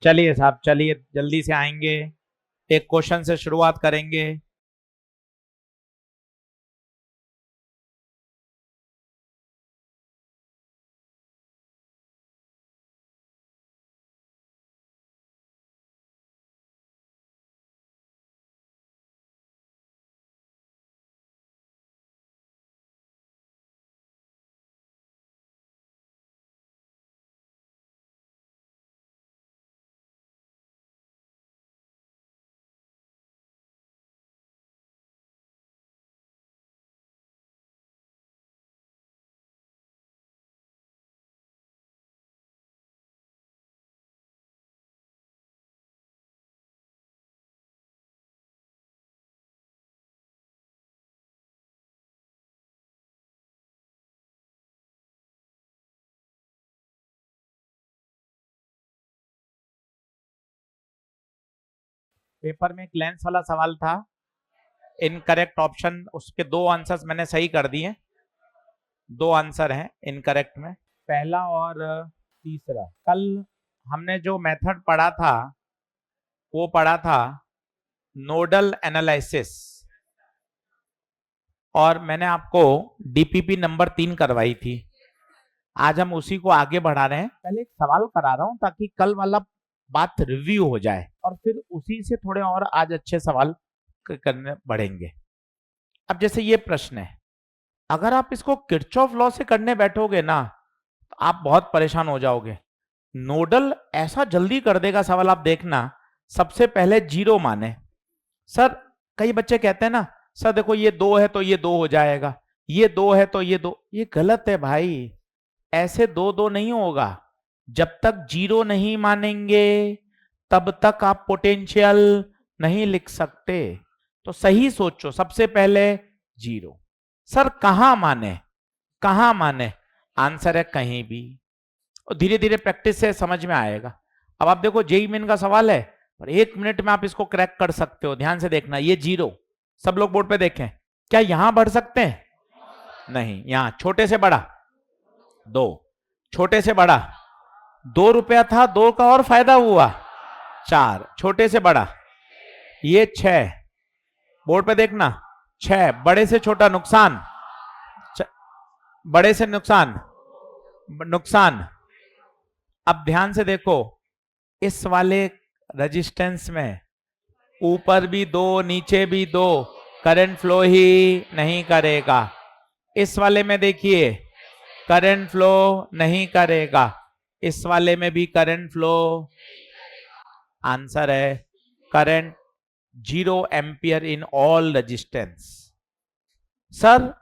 चलिए साहब, चलिए जल्दी से आएंगे। एक क्वेश्चन से शुरुआत करेंगे। पेपर में एक लेंस वाला सवाल था। इनकरेक्ट ऑप्शन, उसके दो आंसर्स मैंने सही कर दिए। दो आंसर हैं इनकरेक्ट में, पहला और तीसरा। कल हमने जो मेथड पढ़ा था वो पढ़ा था नोडल एनालिसिस, और मैंने आपको डीपीपी नंबर 3 करवाई थी। आज हम उसी को आगे बढ़ा रहे हैं। पहले एक सवाल करा रहा हूं ताकि कल वाला बात रिव्यू हो जाए, और फिर उसी से थोड़े और आज अच्छे सवाल करने बढ़ेंगे। अब जैसे ये प्रश्न है, अगर आप इसको किरचॉफ लॉ से करने बैठोगे ना तो आप बहुत परेशान हो जाओगे। नोडल ऐसा जल्दी कर देगा सवाल, आप देखना। सबसे पहले जीरो माने। सर कई बच्चे कहते हैं ना, सर देखो ये दो है तो ये दो हो जाएगा, ये दो है तो ये दो। ये गलत है भाई, ऐसे दो दो नहीं होगा। जब तक जीरो नहीं मानेंगे तब तक आप पोटेंशियल नहीं लिख सकते। तो सही सोचो, सबसे पहले जीरो। सर कहां माने, कहां माने? आंसर है कहीं भी, और धीरे धीरे प्रैक्टिस से समझ में आएगा। अब आप देखो जेईई मेन का सवाल है, पर 1 मिनट में आप इसको क्रैक कर सकते हो। ध्यान से देखना, ये जीरो, सब लोग बोर्ड पे देखें, क्या यहां बढ़ सकते हैं? नहीं। यहां छोटे से बड़ा दो, छोटे से बड़ा 2 रुपया था, दो का और फायदा हुआ 4, छोटे से बड़ा ये 6, बोर्ड पे देखना 6, बड़े से छोटा नुकसान, बड़े से नुकसान, नुकसान। अब ध्यान से देखो, इस वाले रेजिस्टेंस में ऊपर भी दो नीचे भी दो, करंट फ्लो ही नहीं करेगा। इस वाले में देखिए करंट फ्लो नहीं करेगा, इस वाले में भी करंट फ्लो। आंसर है current 0 ampere in all resistance. Sir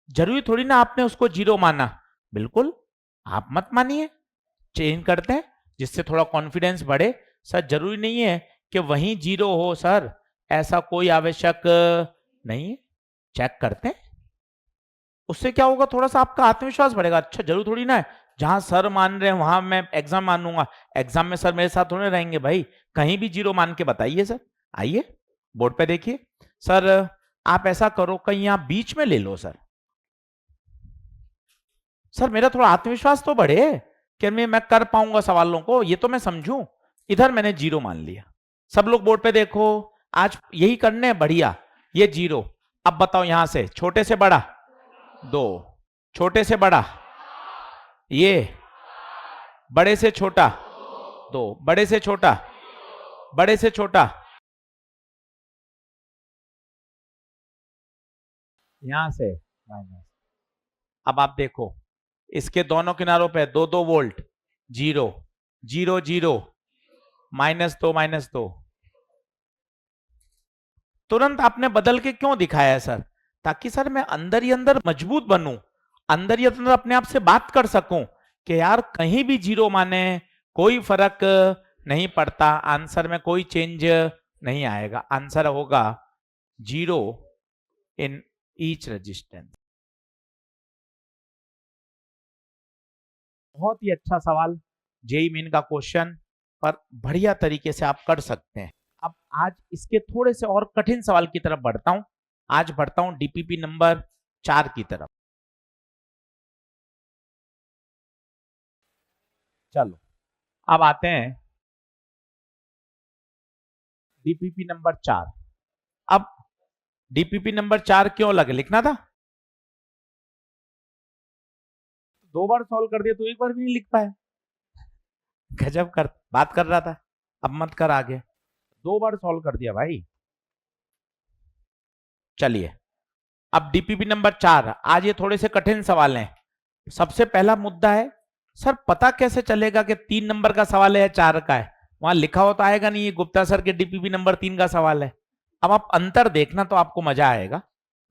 जरूरी थोड़ी ना आपने उसको जीरो माना। बिल्कुल आप मत मानिए, चेंज करते हैं जिससे थोड़ा कॉन्फिडेंस बढ़े। सर जरूरी नहीं है कि वहीं जीरो हो, सर ऐसा कोई आवश्यक नहीं है। चेक करते हैं, उससे क्या होगा, थोड़ा सा आपका आत्मविश्वास बढ़ेगा। अच्छा जरूर थोड़ी ना है जहां सर मान रहे हैं वहां मैं एग्जाम मानूंगा। एग्जाम में सर मेरे साथ थोड़े रहेंगे भाई, कहीं भी जीरो मान के बताइए सर। आइए बोर्ड पे देखिए। सर आप ऐसा करो, कहीं आप बीच में ले लो सर। सर मेरा थोड़ा आत्मविश्वास तो बढ़े कि मैं कर पाऊंगा सवालों को, ये तो मैं समझूं। इधर मैंने जीरो मान लिया। सब लोग बोर्ड पे देखो, आज यही करने हैं, बढ़िया। ये जीरो। अब बताओ यहां से छोटे से बड़ा दो, छोटे से बड़ा ये, बड़े से छोटा दो, बड़े से छोटा, बड़े से छोटा, यहां से माइनस। अब आप देखो इसके दोनों किनारों पे 2 2 वोल्ट, जीरो जीरो जीरो, -2 -2। तुरंत आपने बदल के क्यों दिखाया है सर? ताकि सर मैं अंदर ही अंदर मजबूत बनूं, अंदर ही अंदर अपने आप से बात कर सकूं कि यार कहीं भी जीरो माने कोई फर्क नहीं पड़ता, आंसर में कोई चेंज नहीं आएगा। आंसर होगा जीरो इन ईच रेजिस्टेंस। बहुत ही अच्छा सवाल, जेई मेन का क्वेश्चन, पर बढ़िया तरीके से आप कर सकते हैं। अब आज इसके थोड़े से और कठिन सवाल की तरफ बढ़ता हूं। आज बढ़ता हूं डीपीपी नंबर 4 की तरफ। चलो अब आते हैं डीपीपी नंबर 4। अब डीपीपी नंबर 4 क्यों लगे लिखना था? 2 बार सॉल्व कर दिया तो 1 बार भी नहीं लिख पाया। गजब कर बात कर रहा था, अब मत कर आगे। 2 बार सॉल्व कर दिया भाई। चलिए अब डीपीपी नंबर 4, आज ये थोड़े से कठिन सवाल हैं। सबसे पहला मुद्दा है, सर पता कैसे चलेगा कि 3 नंबर का सवाल है या 4 का है? वहां लिखा हो तो आएगा नहीं, ये गुप्ता सर के डीपीपी नंबर 3 का सवाल है। अब आप अंतर देखना तो आपको मजा आएगा।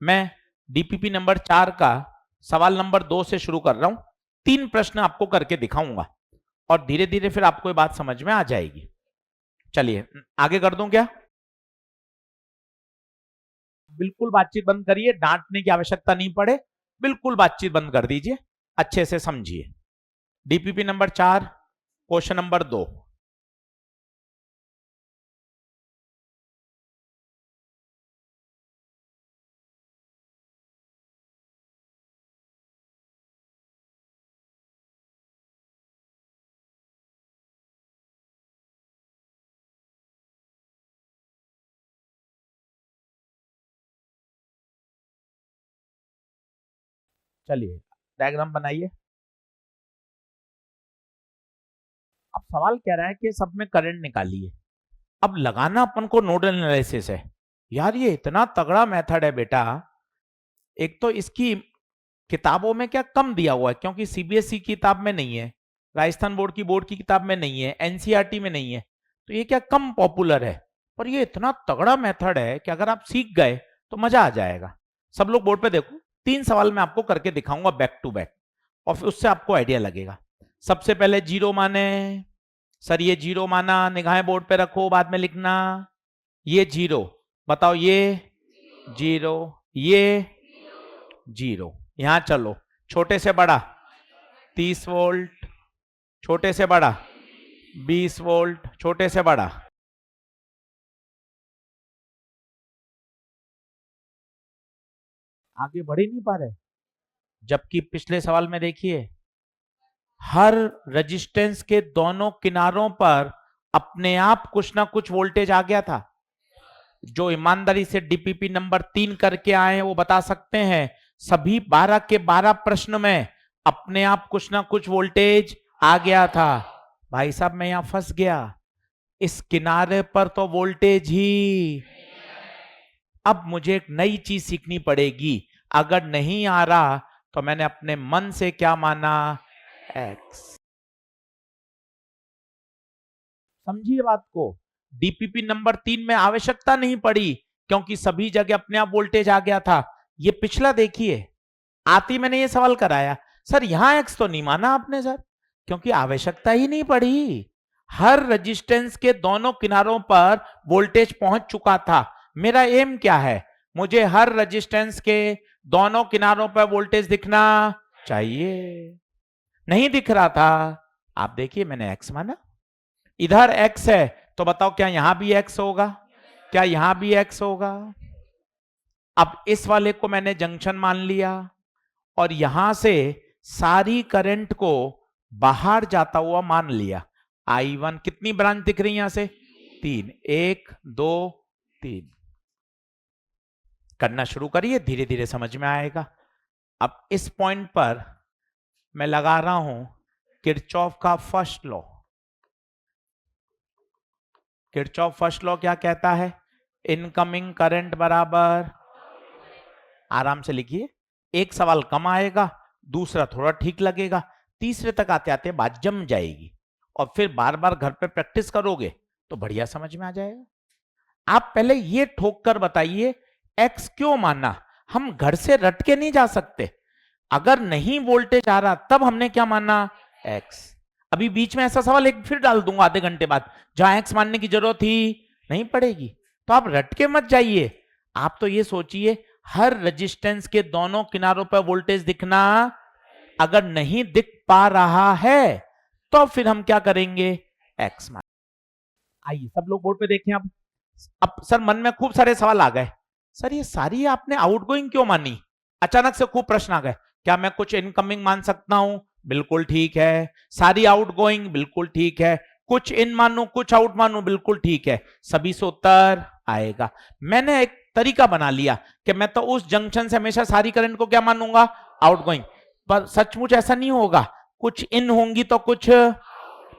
मैं डीपीपी नंबर 4 का सवाल नंबर 2 से शुरू कर रहा हूं। 3 प्रश्न आपको करके दिखाऊंगा और धीरे धीरे फिर आपको ये बात समझ में आ जाएगी। चलिए आगे कर दूं क्या? बिल्कुल बातचीत बंद करिए, डांटने की आवश्यकता नहीं पड़े, बिल्कुल बातचीत बंद कर दीजिए, अच्छे से समझिए। DPP number 4 question number 2। चलिए डायग्राम बनाइए। अब सवाल कह रहा है कि सब में करंट निकालिए। अब लगाना अपन को नोडल एनालिसिस है। यार ये इतना तगड़ा मेथड है बेटा। एक तो इसकी किताबों में क्या कम दिया हुआ है, क्योंकि सीबीएसई की किताब में नहीं है, राजस्थान बोर्ड की किताब में नहीं है, एनसीईआरटी में नहीं है, तो ये क्या कम पॉपुलर है। पर ये इतना तगड़ा मेथड है कि अगर आप सीख गए तो मजा आ जाएगा। सब लोग बोर्ड पे देखो, 3 सवाल मैं आपको करके दिखाऊंगा बैक टू बैक, और फिर उससे आपको आइडिया लगेगा। सबसे पहले जीरो माने, सर ये जीरो माना, निगाहें बोर्ड पे रखो, बाद में लिखना। ये जीरो, बताओ ये जीरो, ये जीरो। यहां चलो, छोटे से बड़ा 30 वोल्ट, छोटे से बड़ा 20 वोल्ट, छोटे से बड़ा। आगे बढ़ ही नहीं पा रहे, जबकि पिछले सवाल में देखिए हर रेजिस्टेंस के दोनों किनारों पर अपने आप कुछ ना कुछ वोल्टेज आ गया था। जो ईमानदारी से डीपीपी नंबर 3 करके आए हैं वो बता सकते हैं, सभी 12 के 12 प्रश्न में अपने आप कुछ ना कुछ वोल्टेज आ गया था। भाई साहब मैं यहां फंस गया, इस किनारे पर तो वोल्टेज ही। अब मुझे एक नई चीज सीखनी पड़ेगी, अगर नहीं आ रहा तो मैंने अपने मन से क्या माना, एक्स। समझिए बात को। डीपीपी नंबर 3 में आवश्यकता नहीं पड़ी, क्योंकि सभी जगह अपने आप वोल्टेज आ गया था। ये पिछला देखिए, आती मैंने ये सवाल कराया, सर यहां एक्स तो नहीं माना आपने सर, क्योंकि आवश्यकता ही नहीं पड़ी। हर रेजिस्टेंस के दोनों किनारों पर वोल्टेज पहुंच चुका था। मेरा एम क्या है, मुझे हर रेजिस्टेंस के दोनों किनारों पर वोल्टेज दिखना चाहिए। नहीं दिख रहा था, आप देखिए मैंने एक्स माना, इधर एक्स है तो बताओ क्या यहां भी एक्स होगा, क्या यहां भी एक्स होगा। अब इस वाले को मैंने जंक्शन मान लिया और यहां से सारी करंट को बाहर जाता हुआ मान लिया। I1 कितनी ब्रांच दिख रही है यहां से, 3, 1 2 3। करना शुरू करिए, धीरे धीरे समझ में आएगा। अब इस पॉइंट पर मैं लगा रहा हूं किरचॉफ का first law. Kirchhoff first law क्या कहता है, इनकमिंग करंट बराबर, आराम से लिखिए, एक सवाल कम आएगा, दूसरा थोड़ा ठीक लगेगा, तीसरे तक आते आते बात जम जाएगी, और फिर बार बार घर पे प्रैक्टिस करोगे तो बढ़िया समझ में आ जाएगा। आप पहले ये ठोक कर बताइए एक्स क्यों माना। हम घर से रट के नहीं जा सकते, अगर नहीं वोल्टेज आ रहा तब हमने क्या माना, एक्स। अभी बीच में ऐसा सवाल एक फिर डाल दूंगा आधे घंटे बाद, जहां एक्स मानने की जरूरत ही नहीं पड़ेगी। तो आप रट के मत जाइए, आप तो ये सोचिए हर रेजिस्टेंस के दोनों किनारों पर वोल्टेज दिखना। अगर नहीं दिख पा रहा है तो फिर हम क्या करेंगे, एक्स मान। आइए सब लोग बोर्ड पे देखें। अब सर मन में खूब सारे सवाल आ गए, सर ये सारी आपने आउटगोइंग क्यों मानी। अचानक से खूब प्रश्न आ गए, क्या मैं कुछ इनकमिंग मान सकता हूं, बिल्कुल ठीक है। सारी आउटगोइंग, बिल्कुल ठीक है। कुछ इन मानू कुछ आउट मानू, बिल्कुल ठीक है, सभी से उत्तर आएगा। मैंने एक तरीका बना लिया कि मैं तो उस जंक्शन से हमेशा सारी करंट को क्या मानूंगा, आउटगोइंग, पर सचमुच ऐसा नहीं होगा, कुछ इन होंगी तो कुछ,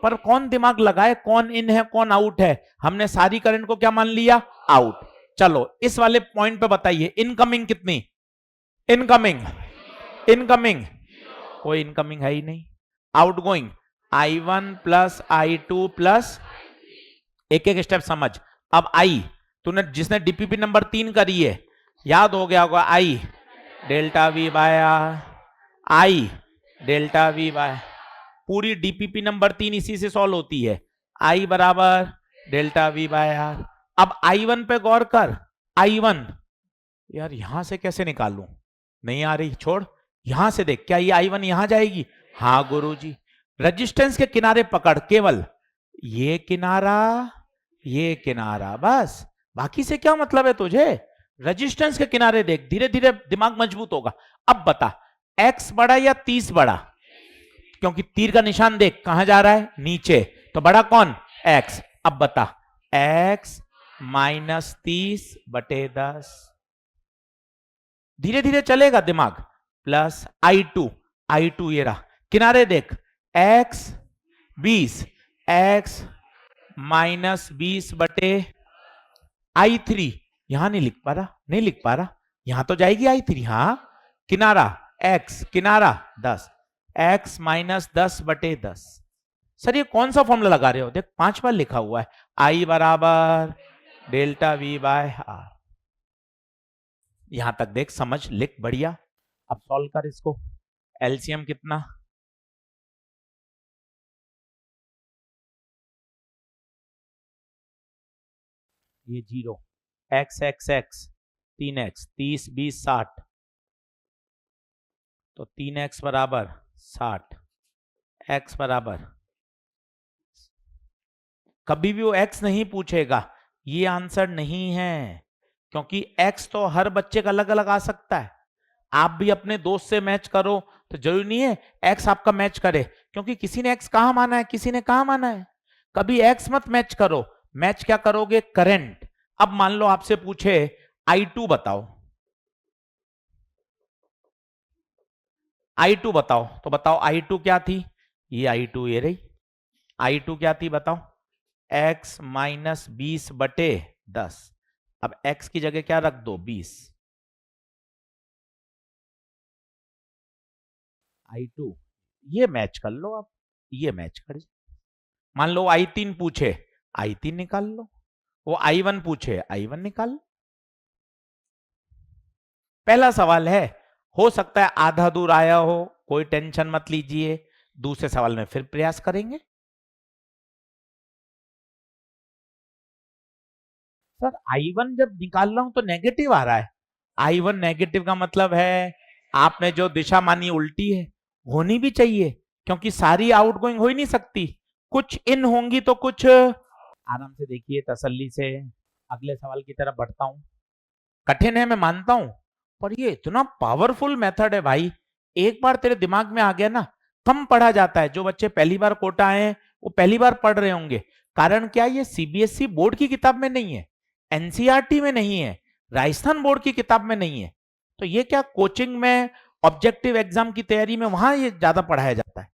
पर कौन दिमाग लगाए कौन इन है कौन आउट है, हमने सारी करंट को क्या मान लिया, आउट। चलो इस वाले पॉइंट पे बताइए इनकमिंग कितनी, इनकमिंग, इनकमिंग कोई इनकमिंग है ही नहीं, outgoing I1 plus I2 plus, एक एक स्टेप समझ। अब आई, तूने जिसने डीपीपी नंबर 3 करी है याद हो गया होगा, I delta V by R, I delta V by, पूरी डीपीपी नंबर 3 इसी से सॉल्व होती है, आई बराबर डेल्टा वी बाय आर। अब I1 पे गौर कर, I1 यार यहां से कैसे निकालूं, नहीं आ रही, छोड़, यहां से देख, क्या ये I1 यहां जाएगी, हाँ गुरुजी, रेजिस्टेंस के किनारे पकड़, केवल ये किनारा बस, बाकी से क्या मतलब है तुझे, रेजिस्टेंस के किनारे देख, धीरे धीरे दिमाग मजबूत होगा। अब बता x बड़ा या 30 बड़ा, क्योंकि तीर का निशान देख कहां जा रहा है, नीचे, तो बड़ा कौन, x। अब बता x माइनस 30/10, धीरे धीरे चलेगा दिमाग, प्लस I2 ये रहा, किनारे देख x 20, x माइनस 20/I3, यहां नहीं लिख पा रहा, यहां तो जाएगी I3, हाँ, किनारा x, किनारा 10, x माइनस 10/10। सर ये कौन सा फॉर्मूला लगा रहे हो, देख 5 बार लिखा हुआ है, I बराबर डेल्टा वी बाय आर, यहां तक देख, समझ, लिख, बढ़िया। अब सॉल्व कर इसको, एलसीएम कितना, ये 0, x 3x 30 20 60, तो 3x बराबर 60, x बराबर, कभी भी वो x नहीं पूछेगा, ये आंसर नहीं है, क्योंकि x तो हर बच्चे का अलग अलग आ सकता है, आप भी अपने दोस्त से मैच करो तो जरूरी नहीं है x आपका मैच करे, क्योंकि किसी ने x कहां माना है, किसी ने कहां माना है, कभी x मत मैच करो, मैच क्या करोगे, करंट। अब मान लो आपसे पूछे I2 बताओ, I2 बताओ, तो बताओ I2 क्या थी, ये I2 ये रही, I2 क्या थी बताओ, x माइनस 20/10, अब x की जगह क्या रख दो, 20, I2 ये मैच कर लो आप, ये मैच कर, मान लो I3 पूछे, I3 निकाल लो, वो I1 पूछे, I1 निकाल लो। पहला सवाल है, हो सकता है आधा दूर आया हो, कोई टेंशन मत लीजिए, दूसरे सवाल में फिर प्रयास करेंगे। सर I1 जब निकाल रहा हूं तो नेगेटिव आ रहा है, I1 नेगेटिव का मतलब है आपने जो दिशा मानी उल्टी है, होनी भी चाहिए, क्योंकि सारी आउटगोइंग हो ही नहीं सकती, कुछ इन होंगी तो कुछ, आराम से देखिए तसल्ली से, अगले सवाल की तरफ बढ़ता हूं, कठिन है मैं मानता हूं, पर ये इतना पावरफुल मेथड है भाई, एक बार तेरे दिमाग में आ गया ना, कम पढ़ा जाता है, जो बच्चे पहली बार कोटा आए हैं वो पहली बार पढ़ रहे होंगे, कारण क्या, ये सीबीएसई बोर्ड की किताब में नहीं है, एनसीईआरटी में नहीं है, राजस्थान बोर्ड की किताब में नहीं है, तो ये क्या कोचिंग में, ऑब्जेक्टिव एग्जाम की तैयारी में वहां ये ज्यादा पढ़ाया जाता है,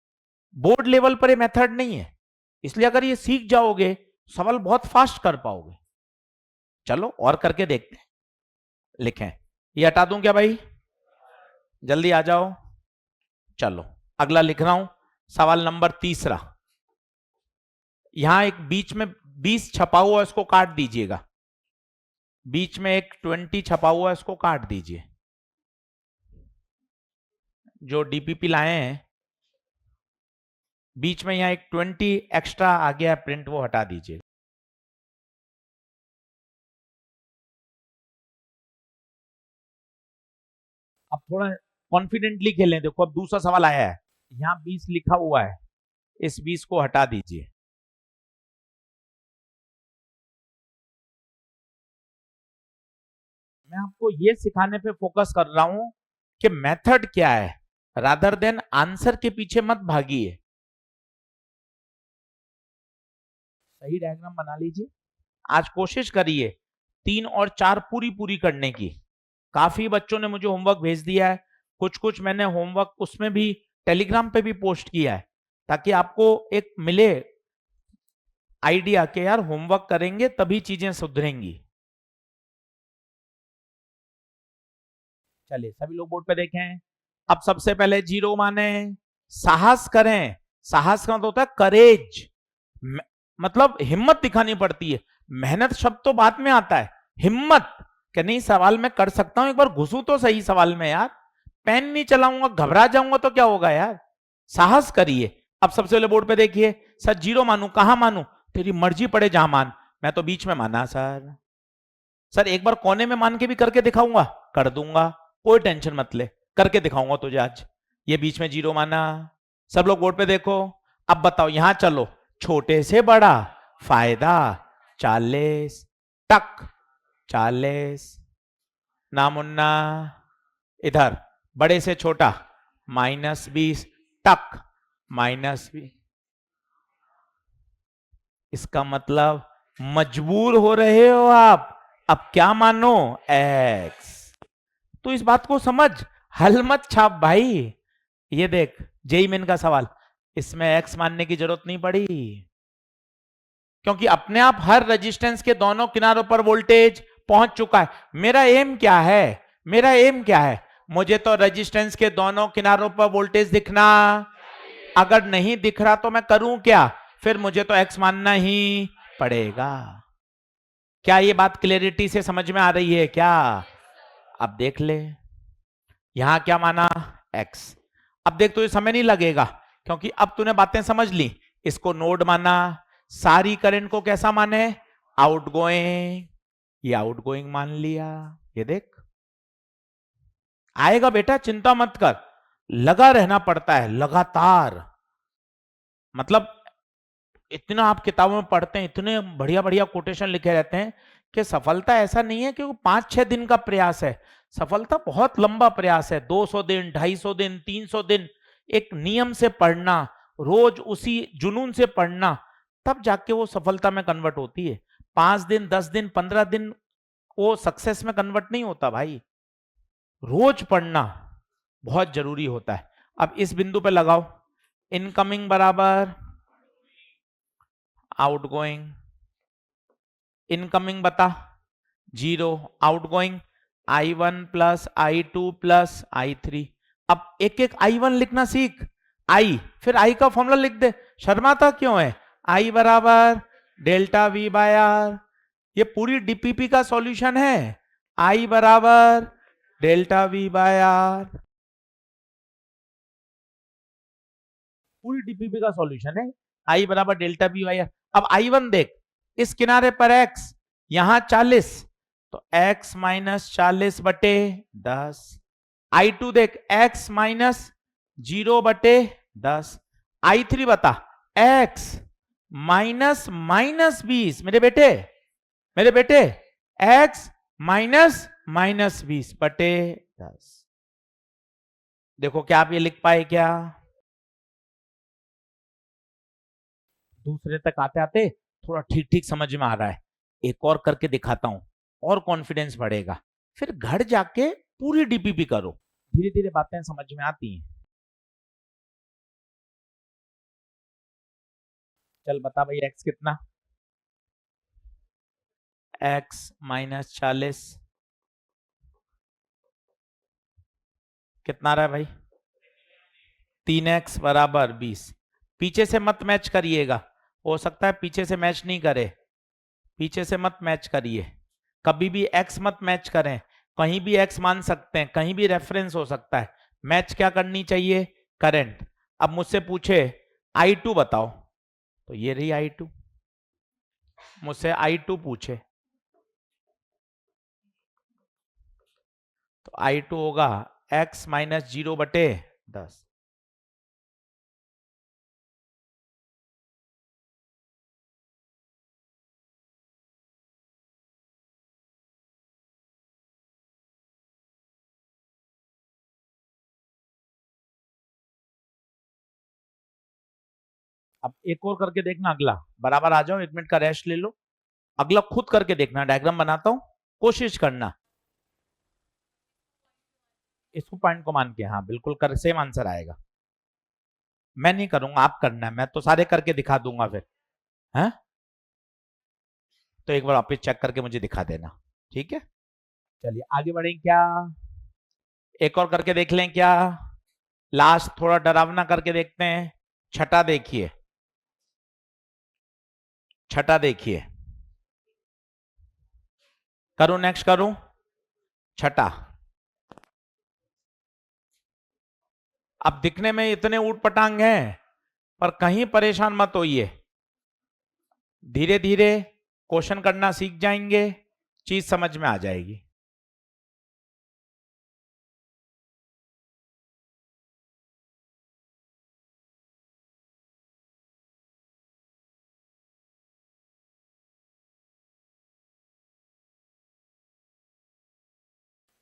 बोर्ड लेवल पर ये मेथड नहीं है, इसलिए अगर ये सीख जाओगे सवाल बहुत फास्ट कर पाओगे। चलो और करके देखते हैं, लिखें, ये हटा दूं क्या भाई, जल्दी आ जाओ, चलो अगला लिख रहा हूं, सवाल नंबर 3, यहां एक बीच में 20 छपा हुआ, इसको काट दीजिएगा, बीच में एक 20 छपा हुआ, इसको काट दीजिए, जो डीपीपी लाए हैं बीच में यहां एक 20 एक्स्ट्रा आ गया प्रिंट, वो हटा दीजिए। अब थोड़ा कॉन्फिडेंटली खेलें, देखो अब दूसरा सवाल आया है, यहां 20 लिखा हुआ है, इस 20 को हटा दीजिए, मैं आपको ये सिखाने पे फोकस कर रहा हूं कि मेथड क्या है, रादर देन आंसर के पीछे मत भागिए, सही डायग्राम बना लीजिए। आज कोशिश करिए 3 और 4 पूरी पूरी करने की। काफी बच्चों ने मुझे होमवर्क भेज दिया है, कुछ कुछ मैंने होमवर्क उसमें भी टेलीग्राम पे भी पोस्ट किया है, ताकि आपको एक मिले आइडिया कि यार होमवर्क करेंगे तभी चीजें सुधरेंगी। चलिए सभी लोग बोर्ड पे देखें। अब सबसे पहले जीरो माने साहस करें। साहस का मतलब होता है करेज, मतलब हिम्मत दिखानी पड़ती है। मेहनत शब्द तो बाद में आता है, हिम्मत कि नहीं सवाल मैं कर सकता हूं, एक बार घुसूं तो सही सवाल में यार, पेन नहीं चलाऊंगा घबरा जाऊंगा तो क्या होगा यार। साहस करिए। अब सबसे पहले बोर्ड पे देखिए, सर जीरो मानू, कहां मानू, तेरी मर्जी पड़े जहां मान। मैं तो बीच में माना सर। सर एक बार कोने में मान के भी करके दिखाऊंगा, कर दूंगा, कोई टेंशन मत ले, करके दिखाऊंगा तुझे आज। ये बीच में जीरो माना। सब लोग बोर्ड पे देखो। अब बताओ यहां चलो, छोटे से बड़ा फायदा 40 टक 40 ना मुन्ना, इधर बड़े से छोटा -20 टक -20। इसका मतलब मजबूर हो रहे हो आप, अब क्या मानो, एक्स। तो इस बात को समझ, हल मत छाप भाई। ये देख जेई मेन का सवाल, इसमें एक्स मानने की जरूरत नहीं पड़ी, क्योंकि अपने आप हर रेजिस्टेंस के दोनों किनारों पर वोल्टेज पहुंच चुका है। मेरा एम क्या है, मेरा एम क्या है, मुझे तो रेजिस्टेंस के दोनों किनारों पर वोल्टेज दिखना, अगर नहीं दिख रहा तो मैं करूं क्या, फिर मुझे तो एक्स मानना ही पड़ेगा। क्या ये बात क्लियरिटी से समझ में आ रही है क्या? अब देख ले, यहां क्या माना, एक्स। अब देख तो ये समय नहीं लगेगा, क्योंकि अब तूने बातें समझ ली। इसको नोड माना, सारी करंट को कैसा माने, आउटगोइंग, ये आउटगोइंग मान लिया। ये देख आएगा बेटा, चिंता मत कर, लगा रहना पड़ता है लगातार। मतलब इतना आप किताबों में पढ़ते हैं, इतने बढ़िया बढ़िया कोटेशन लिखे रहते हैं कि सफलता ऐसा नहीं है कि वो 5-6 दिन का प्रयास है। सफलता बहुत लंबा प्रयास है, 200 दिन, 250 दिन, 300 दिन, एक नियम से पढ़ना, रोज उसी जुनून से पढ़ना, तब जाके वो सफलता में कन्वर्ट होती है। 5 दिन, 10 दिन, 15 दिन वो सक्सेस में कन्वर्ट नहीं होता भाई। रोज पढ़ना बहुत जरूरी होता है। अब इस बिंदु पे लगाओ, इनकमिंग बराबर आउटगोइंग, इनकमिंग बता 0, outgoing I1 plus I2 plus I3। अब एक एक I1 लिखना सीख, I फिर I का फॉर्मूला लिख दे, शर्माता क्यों है। I बराबर डेल्टा V बाय आर, ये पूरी डीपीपी का सॉल्यूशन है। I बराबर डेल्टा V बाय आर, पूरी डीपीपी का सॉल्यूशन है। I बराबर डेल्टा V बाय आर। अब I1 देख, इस किनारे पर x, यहां 40, तो x माइनस 40 बटे 10। I2 देख, x माइनस 0 बटे 10। I3 बता, x माइनस -20, मेरे बेटे, मेरे बेटे, x माइनस -20 बटे 10। देखो क्या आप ये लिख पाए क्या? दूसरे तक आते आते थोड़ा ठीक ठीक समझ में आ रहा है, एक और करके दिखाता हूं, और कॉन्फिडेंस बढ़ेगा, फिर घर जाके पूरी डीपीपी करो, धीरे धीरे बातें समझ में आती हैं। चल बता भाई एक्स कितना, एक्स -40 कितना रहा है भाई, 3x बराबर 20। पीछे से मत मैच करिएगा, हो सकता है पीछे से मैच नहीं करे, पीछे से मत मैच करिए, कभी भी x मत मैच करें, कहीं भी x मान सकते हैं, कहीं भी रेफरेंस हो सकता है। मैच क्या करनी चाहिए, करंट। अब मुझसे पूछे I2 बताओ, तो ये रही I2, मुझसे I2 पूछे, तो I2 होगा x -0 बटे 10। अब एक और करके देखना, अगला बराबर आ जाओ, 1 मिनट का रेस्ट ले लो, अगला खुद करके देखना, डायग्राम बनाता हूं, कोशिश करना इसको पॉइंट को मान के, हाँ बिल्कुल कर, सेम आंसर आएगा। मैं नहीं करूंगा, आप करना है, मैं तो सारे करके दिखा दूंगा फिर, है तो एक बार वापस चेक करके मुझे दिखा देना, ठीक है। चलिए आगे बढ़े क्या, एक और करके देख लें क्या, लास्ट थोड़ा डरावना करके देखते हैं। छठा देखिए, छठा देखिए, करूं नेक्स्ट करूं, छठा। अब दिखने में इतने ऊट पटांग हैं, पर कहीं परेशान मत होइए, धीरे धीरे क्वेश्चन करना सीख जाएंगे, चीज समझ में आ जाएगी।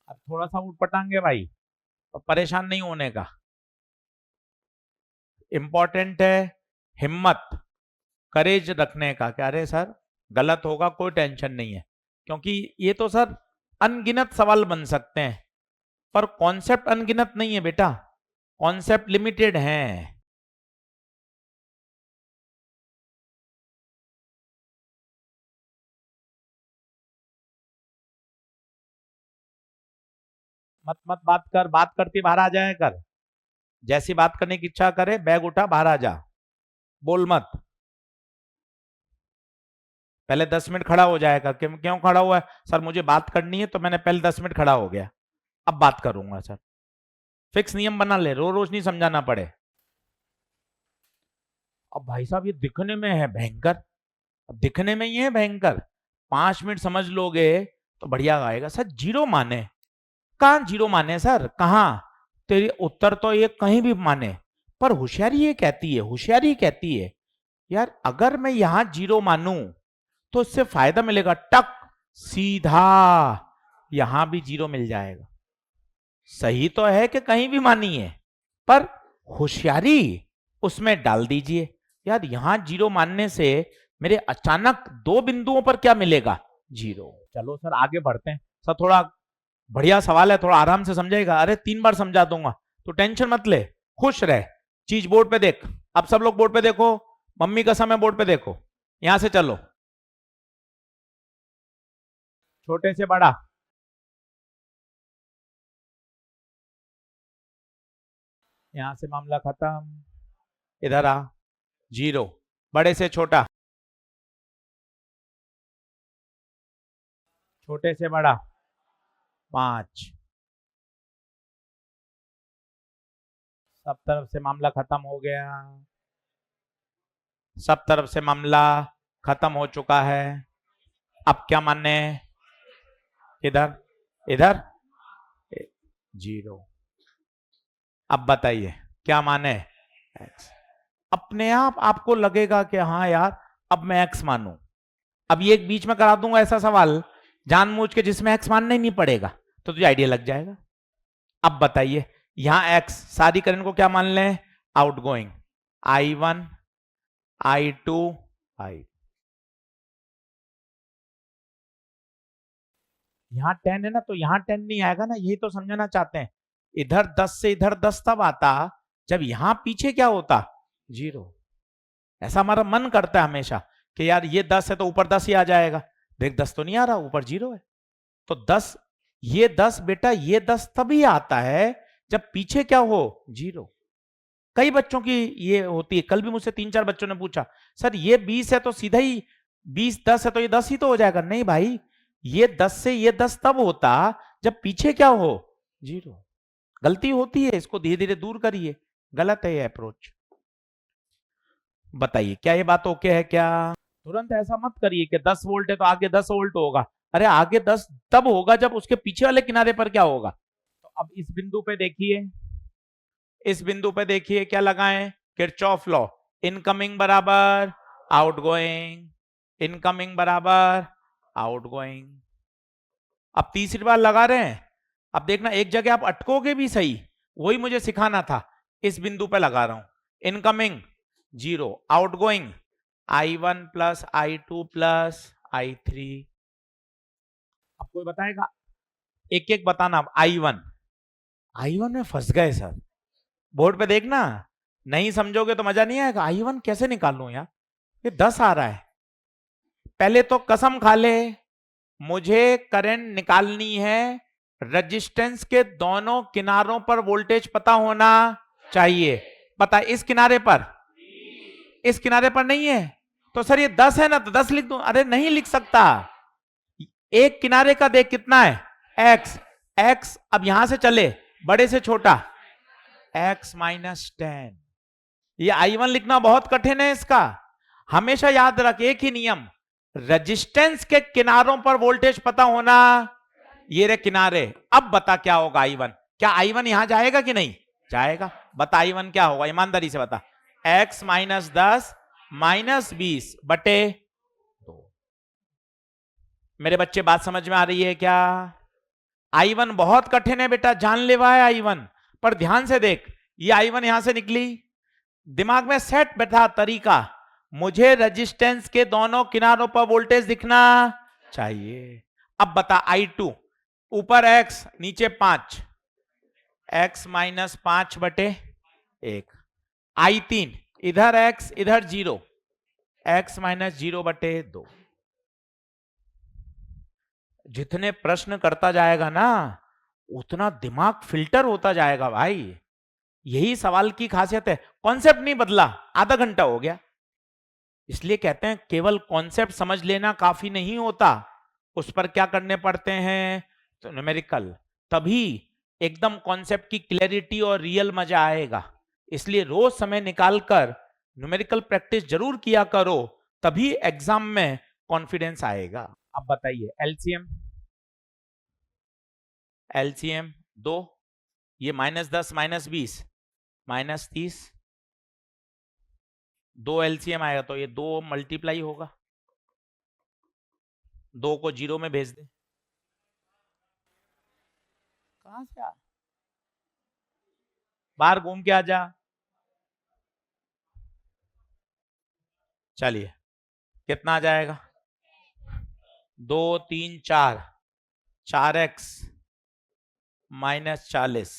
अब थोड़ा सा ऊट पटांग है भाई, तो परेशान नहीं होने का, इंपॉर्टेंट है हिम्मत, करेज रखने का, क्या अरे सर गलत होगा कोई टेंशन नहीं है, क्योंकि ये तो सर अनगिनत सवाल बन सकते हैं, पर कॉन्सेप्ट अनगिनत नहीं है बेटा, कॉन्सेप्ट लिमिटेड हैं। मत मत बात कर, बात करती बाहर आ जाए कर, जैसी बात करने की इच्छा करे बैग उठा बाहर आ जा, बोल मत। पहले 10 मिनट खड़ा हो जाएगा, क्यों क्यों खड़ा हुआ है, सर मुझे बात करनी है तो मैंने पहले 10 मिनट खड़ा हो गया, अब बात करूंगा सर। फिक्स नियम बना ले, रोज रोज नहीं समझाना पड़े। अब भाई साहब ये दिखने में है भयंकर, अब दिखने में ही है भयंकर, 5 मिनट समझ लोगे तो बढ़िया आएगा। सर जीरो माने, कहां जीरो माने सर, कहां, तेरी उत्तर तो ये कहीं भी माने, पर होशियारी ये कहती है, होशियारी कहती है यार अगर मैं यहां जीरो मानूं तो इससे फायदा मिलेगा, टक सीधा यहां भी जीरो मिल जाएगा। सही तो है कि कहीं भी मानी है, पर होशियारी उसमें डाल दीजिए, यार यहां जीरो मानने से मेरे अचानक 2 बिंदुओं पर क्या मिलेगा, जीरो। चलो सर आगे बढ़ते हैं, सर थोड़ा बढ़िया सवाल है, थोड़ा आराम से समझेगा, अरे 3 बार समझा दूंगा तो टेंशन मत ले, खुश रहे। चीज बोर्ड पे देख, अब सब लोग बोर्ड पे देखो, मम्मी का समय बोर्ड पे देखो, यहां से चलो, छोटे से बड़ा, यहां से मामला खत्म, इधर आ, जीरो, बड़े से छोटा, छोटे से बड़ा, 5, सब तरफ से मामला खत्म हो गया, सब तरफ से मामला खत्म हो चुका है। अब क्या मानने, इधर, इधर जीरो। अब बताइए क्या माने, एक्स। अपने आप आपको लगेगा कि हाँ यार अब मैं एक्स मानूं, अब ये एक बीच में करा दूंगा ऐसा सवाल जानबूझ के जिसमें एक्स मानना ही नहीं पड़ेगा, तो तुझे आइडिया लग जाएगा। अब बताइए यहां एक्स, सारी करंट को क्या मान लें, आउटगोइंग, I1 I2 I, यहां 10 है ना, तो यहां 10 नहीं आएगा ना, यही तो समझना चाहते हैं। इधर 10 से इधर 10 तब आता जब यहां पीछे क्या होता, जीरो। ऐसा हमारा मन करता है हमेशा कि यार ये 10 है तो ऊपर 10 ही आ जाएगा, देख 10 तो नहीं आ रहा, ऊपर जीरो है, तो 10, ये 10 बेटा, ये 10 तभी आता है जब पीछे क्या हो, जीरो। कई बच्चों की ये होती है, कल भी मुझसे 3-4 बच्चों ने पूछा, सर ये 20 है तो सीधा ही 20, 10 है तो ये 10 ही तो हो जाएगा, नहीं भाई, ये 10 से ये 10 तब होता जब पीछे क्या हो, जीरो। गलती होती है, इसको धीरे धीरे दूर करिए, गलत है ये अप्रोच। बताइए क्या ये बात ओके है क्या, तुरंत ऐसा मत करिए कि 10 वोल्ट है तो आगे 10 वोल्ट होगा, अरे आगे 10 तब होगा जब उसके पीछे वाले किनारे पर क्या होगा। तो अब इस बिंदु पे देखिए, इस बिंदु पे देखिए क्या लगाएं, किरचॉफ लॉ, इनकमिंग बराबर आउटगोइंग, इनकमिंग बराबर आउटगोइंग। अब तीसरी बार लगा रहे हैं, अब देखना एक जगह आप अटकोगे भी सही, वही मुझे सिखाना था, इस बिंदु पे लगा रहा हूं, incoming 0, outgoing I1 plus I2 plus I3। अब कोई बताएगा? एक एक बताना। I1 में फंस गए सर, बोर्ड पे देखना, नहीं समझोगे तो मजा नहीं आएगा। I1 कैसे निकालूं यार, ये 10 आ रहा है। पहले तो कसम खा ले, मुझे करंट निकालनी है, रेजिस्टेंस के दोनों किनारों पर वोल्टेज पता होना चाहिए। पता इस किनारे पर, इस किनारे पर नहीं है तो सर ये 10 है ना, तो 10 लिख दूं। अरे नहीं लिख सकता, एक किनारे का देख कितना है, x। अब यहां से चले बड़े से छोटा, x माइनस 10। ये I1 लिखना बहुत कठिन है इसका। हमेशा याद रख एक ही नियम, रेजिस्टेंस के किनारों पर वोल्टेज पता होना। ये रे किनारे। अब बता क्या होगा I1? क्या I1 यहां जाएगा कि नहीं जाएगा? बता I1 क्या होगा, ईमानदारी से बता। x माइनस 10 माइनस 20 बटे 2। मेरे बच्चे बात समझ में आ रही है क्या? I1 बहुत कठिन है बेटा, जानलेवा है I1, पर ध्यान से देख, ये I1 यहां से निकली, दिमाग में सेट बैठा तरीका, मुझे रेजिस्टेंस के दोनों किनारों पर वोल्टेज दिखना चाहिए। अब बता I2, ऊपर x नीचे 5, x माइनस 5 बटे 1। I3, इधर x इधर 0, x माइनस 0 बटे 2। जितने प्रश्न करता जाएगा ना, उतना दिमाग फिल्टर होता जाएगा भाई। यही सवाल की खासियत है, कॉन्सेप्ट नहीं बदला, आधा घंटा हो गया। इसलिए कहते हैं केवल कॉन्सेप्ट समझ लेना काफी नहीं होता, उस पर क्या करने पड़ते हैं, तो न्यूमेरिकल। तभी एकदम कॉन्सेप्ट की क्लैरिटी और रियल मजा आएगा। इसलिए रोज समय निकालकर न्यूमेरिकल प्रैक्टिस जरूर किया करो, तभी एग्जाम में कॉन्फिडेंस आएगा। अब बताइए एलसीएम, एलसीएम 2, ये -10 -20 -30, 2 एलसीएम आएगा तो ये 2 मल्टीप्लाई होगा, 2 को 0 में भेज दे। कहां से आ, बाहर घूम के आ जा। चलिए कितना आ जाएगा, 2 3 4, 4x माइनस 40।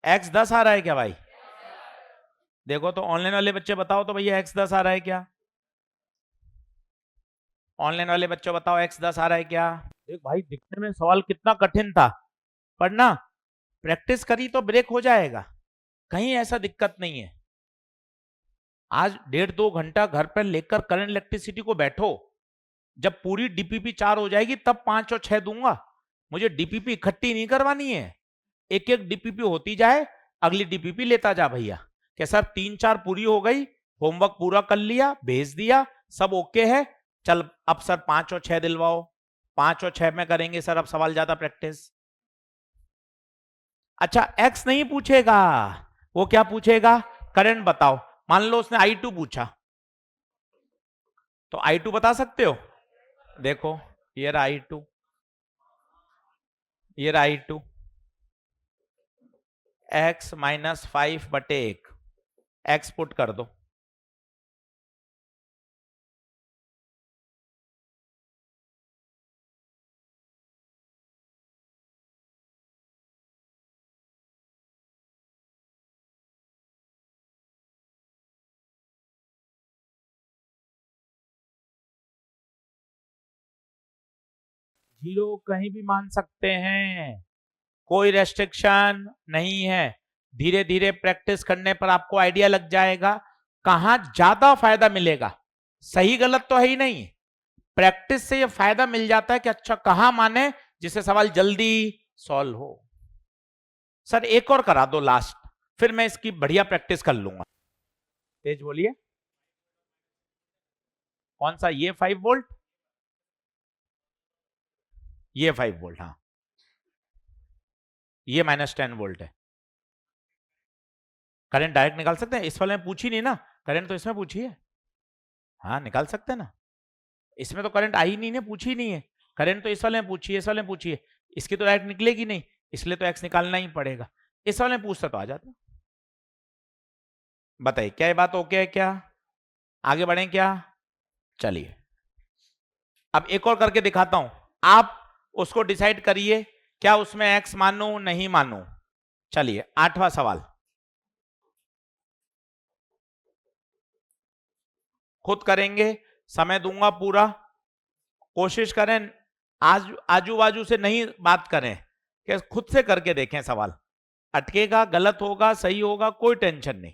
x 10 आ रहा है क्या भाई? देखो तो ऑनलाइन वाले बच्चे बताओ तो भैया x 10 आ रहा है क्या? ऑनलाइन वाले बच्चों बताओ x 10 आ रहा है क्या? देख भाई दिखने में सवाल कितना कठिन था, पर ना प्रैक्टिस करी तो ब्रेक हो जाएगा, कहीं ऐसा दिक्कत नहीं है। आज 1.5-2 घंटा घर पर लेकर करंट इलेक्ट्रिसिटी को बैठो, जब पूरी डीपीपी 4 हो जाएगी तब 5 और 6 दूंगा। मुझे डीपीपी इकट्ठी नहीं करवानी है, एक एक डीपीपी होती जाए, अगली डीपीपी लेता जा भैया। क्या सर 3-4 पूरी हो गई, होमवर्क पूरा कर लिया, भेज दिया, सब ओके है, चल अब सर 5 और 6 दिलवाओ। 5 और 6 में करेंगे सर अब सवाल ज्यादा प्रैक्टिस। अच्छा एक्स नहीं पूछेगा, वो क्या पूछेगा, करंट बताओ। मान लो उसने I2 पूछा, तो I2 बता सकते हो? देखो ये रहा I2, ये रहा I2, x माइनस 5 बटे 1, x पुट कर दो। जीरो कहीं भी मान सकते हैं, कोई रेस्ट्रिक्शन नहीं है। धीरे धीरे प्रैक्टिस करने पर आपको आइडिया लग जाएगा कहां ज्यादा फायदा मिलेगा। सही गलत तो है ही नहीं, प्रैक्टिस से ये फायदा मिल जाता है कि अच्छा कहां माने जिससे सवाल जल्दी सॉल्व हो। सर एक और करा दो लास्ट, फिर मैं इसकी बढ़िया प्रैक्टिस कर लूंगा। तेज बोलिए, कौन सा, ये 5 वोल्ट, ये 5 वोल्ट, हाँ ये -10 वोल्ट है। करंट डायरेक्ट निकाल सकते हैं, इस वाले में पूछी नहीं ना, करंट तो इसमें पूछी है। हाँ निकाल सकते हैं ना, इसमें तो करंट आई नहीं, ने पूछी नहीं है। करंट तो इस वाले में पूछी है, इस वाले में पूछी है, इसकी तो डायरेक्ट निकलेगी नहीं, इसलिए तो एक्स निकालना ही पड़ेगा। इस वाले में पूछता तो आ जाता। बताइए क्या ये बात ओके है क्या? आगे बढ़ें क्या? चलिए अब एक और करके दिखाता हूं, आप उसको डिसाइड करिए क्या उसमें x मानूं नहीं मानूं। चलिए 8वां सवाल खुद करेंगे, समय दूंगा पूरा, कोशिश करें आज आजू बाजू से नहीं बात करें, कि खुद से करके देखें सवाल, अटकेगा गलत होगा सही होगा कोई टेंशन नहीं।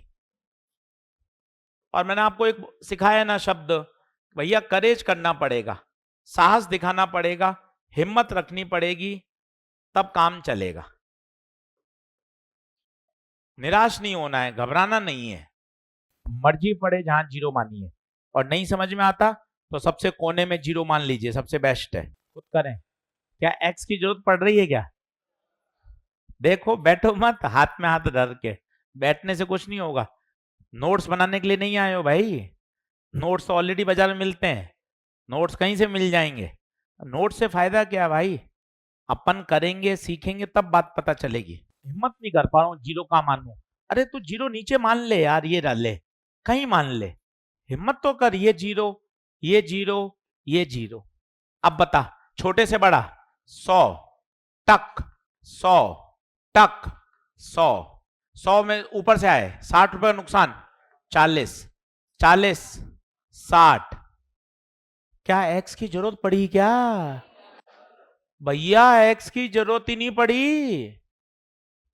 और मैंने आपको एक सिखाया ना शब्द, भैया करेज करना पड़ेगा, साहस दिखाना पड़ेगा, हिम्मत रखनी पड़ेगी, तब काम चलेगा। निराश नहीं होना है, घबराना नहीं है, मर्जी पड़े जहां जीरो मानिए, और नहीं समझ में आता तो सबसे कोने में जीरो मान लीजिए, सबसे बेस्ट है। खुद करें। क्या एक्स की जरूरत पड़ रही है क्या? देखो बैठो मत हाथ में हाथ धर के, बैठने से कुछ नहीं होगा। नोट्स बनाने के लिए नहीं आए हो भाई, नोट्स तो ऑलरेडी बाजार में मिलते हैं, नोट्स कहीं से मिल जाएंगे। नोट्स से फायदा क्या भाई, अपन करेंगे सीखेंगे तब बात पता चलेगी। हिम्मत नहीं कर पा रहा हूँ जीरो का मानू, अरे तू जीरो नीचे मान ले यार, ये डाल ले, कहीं मान ले, हिम्मत तो कर, ये जीरो, ये जीरो, ये जीरो। अब बता छोटे से बड़ा, 100 टक, 100 टक, 100, 100 में ऊपर से आए 60 रुपए नुकसान, 40, 40, 60। क्या एक्स की जरूरत पड़ी क्या? भैया एक्स की जरूरत ही नहीं पड़ी,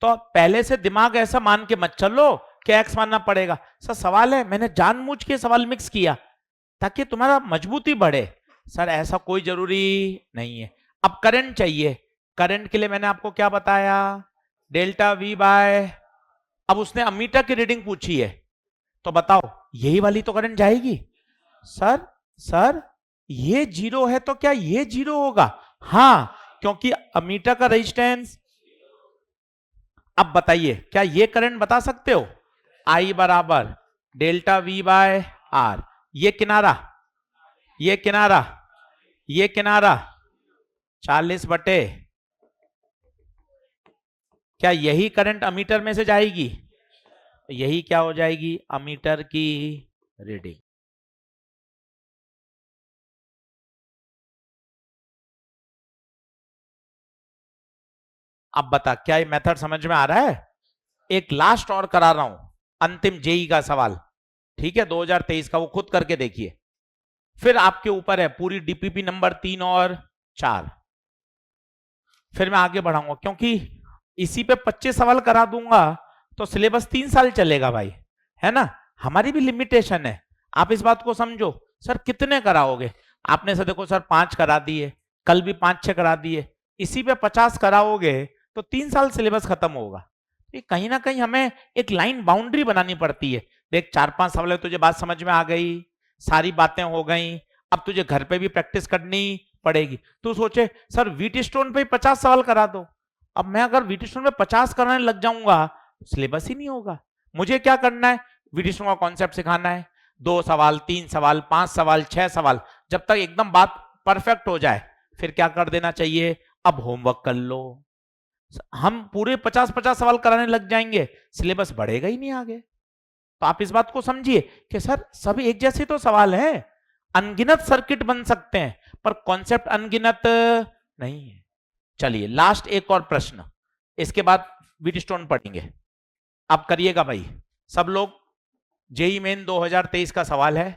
तो पहले से दिमाग ऐसा मान के मत चलो कि एक्स मानना पड़ेगा। सर सवाल है, मैंने जानबूझ के सवाल मिक्स किया ताकि तुम्हारा मजबूती बढ़े। सर ऐसा कोई जरूरी नहीं है। अब करंट चाहिए, करंट के लिए मैंने आपको क्या बताया, डेल्टा वी बाय, अब उसने अमीटर की रीडिंग पूछी है, तो बताओ यही वाली तो करंट जाएगी। सर सर ये जीरो है तो क्या ये जीरो होगा? हाँ, क्योंकि अमीटर का रेजिस्टेंस। अब बताइए क्या ये करंट बता सकते हो, आई बराबर डेल्टा वी बाय आर, ये किनारा, ये किनारा, ये किनारा 40 बटे, क्या यही करंट अमीटर में से जाएगी? यही क्या हो जाएगी, अमीटर की रीडिंग। अब बता क्या ये मेथड समझ में आ रहा है? एक लास्ट और करा रहा हूं, अंतिम जेई का सवाल, ठीक है 2023 का, वो खुद करके देखिए, फिर आपके ऊपर है पूरी डीपीपी नंबर 3 और 4। फिर मैं आगे बढ़ाऊंगा क्योंकि इसी पे 25 सवाल करा दूंगा तो सिलेबस 3 साल चलेगा भाई, है ना, हमारी भी लिमिटेशन है, आप इस बात को समझो। सर कितने कराओगे, आपने से देखो सर 5 करा दिए, कल भी 5-6 करा दिए, इसी पे 50 कराओगे तो 3 साल सिलेबस खत्म होगा। ये कहीं ना कहीं हमें एक लाइन बाउंड्री बनानी पड़ती है। देख 4-5 सवाल है, तुझे बात समझ में आ गई, सारी बातें हो गई, अब तुझे घर पे भी प्रैक्टिस करनी पड़ेगी। तू सोचे सर वीट स्टोन पे 50 सवाल करा दो, अब मैं अगर वीट स्टोन पे 50 कराने लग जाऊंगा सिलेबस ही नहीं होगा। मुझे क्या करना है, वीट स्टोन का कॉन्सेप्ट सिखाना है, 2 सवाल 3 सवाल 5 सवाल 6 सवाल, जब तक एकदम बात परफेक्ट हो जाए फिर क्या कर देना चाहिए, अब होमवर्क कर लो। हम पूरे 50-50 सवाल कराने लग जाएंगे, सिलेबस बढ़ेगा ही नहीं आगे। तो आप इस बात को समझिए कि सर सभी एक जैसे तो सवाल है, अनगिनत सर्किट बन सकते हैं पर कॉन्सेप्ट अनगिनत नहीं है। चलिए लास्ट एक और प्रश्न, इसके बाद व्हीटस्टोन पढ़ेंगे। आप करिएगा भाई सब लोग, जेई मेन 2023 का सवाल है,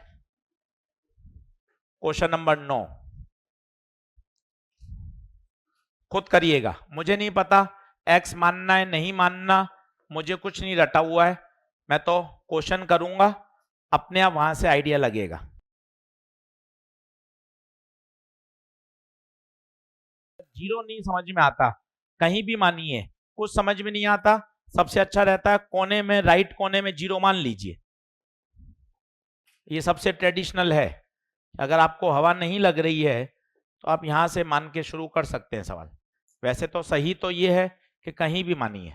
क्वेश्चन नंबर 9, खुद करिएगा, मुझे नहीं पता एक्स मानना है नहीं मानना, मुझे कुछ नहीं रटा हुआ है, मैं तो क्वेश्चन करूंगा, अपने आप वहां से आइडिया लगेगा। जीरो नहीं समझ में आता कहीं भी मानिए, कुछ समझ में नहीं आता, सबसे अच्छा रहता है कोने में, राइट कोने में जीरो मान लीजिए, ये सबसे ट्रेडिशनल है। अगर आपको हवा नहीं लग रही है तो आप यहां से मान के शुरू कर सकते हैं सवाल, वैसे तो सही तो ये है कि कहीं भी मानिए।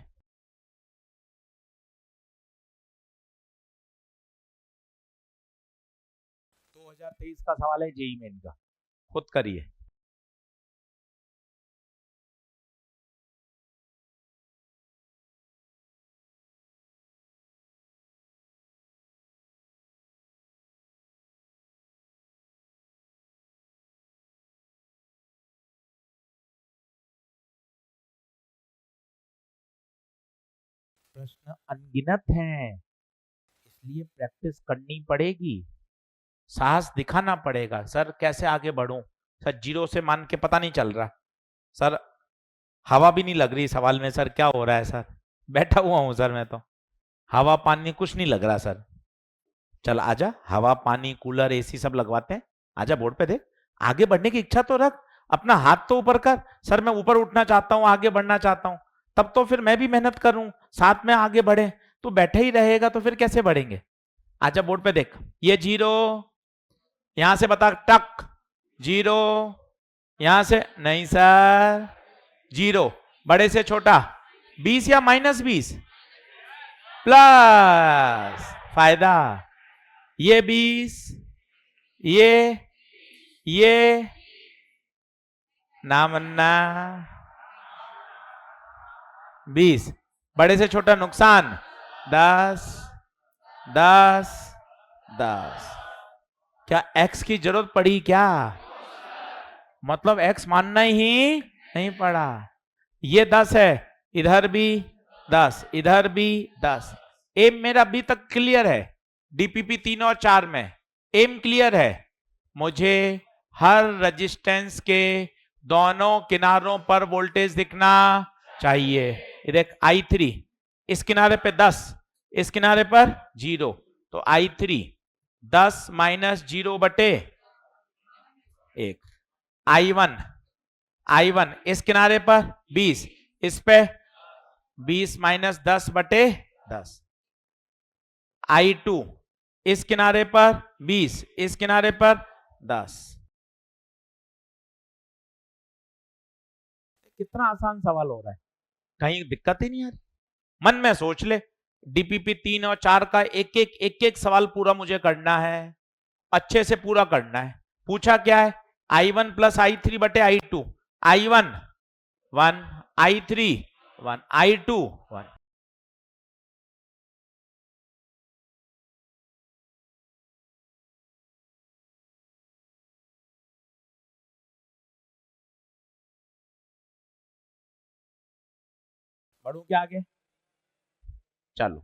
2023 का सवाल है जेई मेन का, खुद करिए। प्रश्न अनगिनत हैं, इसलिए प्रैक्टिस करनी पड़ेगी, साहस दिखाना पड़ेगा। सर कैसे आगे बढ़ूं, सर जीरो से मान के पता नहीं चल रहा, सर हवा भी नहीं लग रही सवाल में, सर क्या हो रहा है सर, बैठा हुआ हूं सर मैं तो, हवा पानी कुछ नहीं लग रहा सर। चल आजा, हवा पानी कूलर एसी सब लगवाते हैं, आजा बोर्ड पे देख, आगे बढ़ने की इच्छा तो रख, अपना हाथ तो ऊपर कर, सर मैं ऊपर उठना चाहता हूं, आगे बढ़ना चाहता हूं, तब तो फिर मैं भी मेहनत करूं, साथ में आगे बढ़े। तो बैठे ही रहेगा तो फिर कैसे बढ़ेंगे। आजा बोर्ड पे देख, ये जीरो, यहां से बता टक, जीरो, यहां से नहीं सर, जीरो, बड़े से छोटा 20 या -20, प्लस फायदा, ये 20, ये ना मन्ना 20, बड़े से छोटा नुकसान 10, 10, 10। क्या x की जरूरत पड़ी क्या, मतलब x मानना ही नहीं पड़ा। ये 10 है, इधर भी 10, इधर भी 10। एम मेरा अभी तक क्लियर है, डीपीपी 3 और 4 में एम क्लियर है, मुझे हर रेजिस्टेंस के दोनों किनारों पर वोल्टेज दिखना चाहिए। देख I3, इस किनारे पे 10, इस किनारे पर 0, तो I3 10 - 0 बटे 1, I1 इस किनारे पर 20, इस पे 20 - 10 बटे 10, I2 इस किनारे पर 20, इस किनारे पर 10। कितना आसान सवाल हो रहा है, कहीं दिक्कत ही नहीं आ रही। मन में सोच ले, डीपीपी 3 और 4 का एक एक सवाल पूरा मुझे करना है, अच्छे से पूरा करना है। पूछा क्या है, I1 + I3 बटे I2, I1 1, I3 1, I2 1। बढ़ू क्या आगे, चलो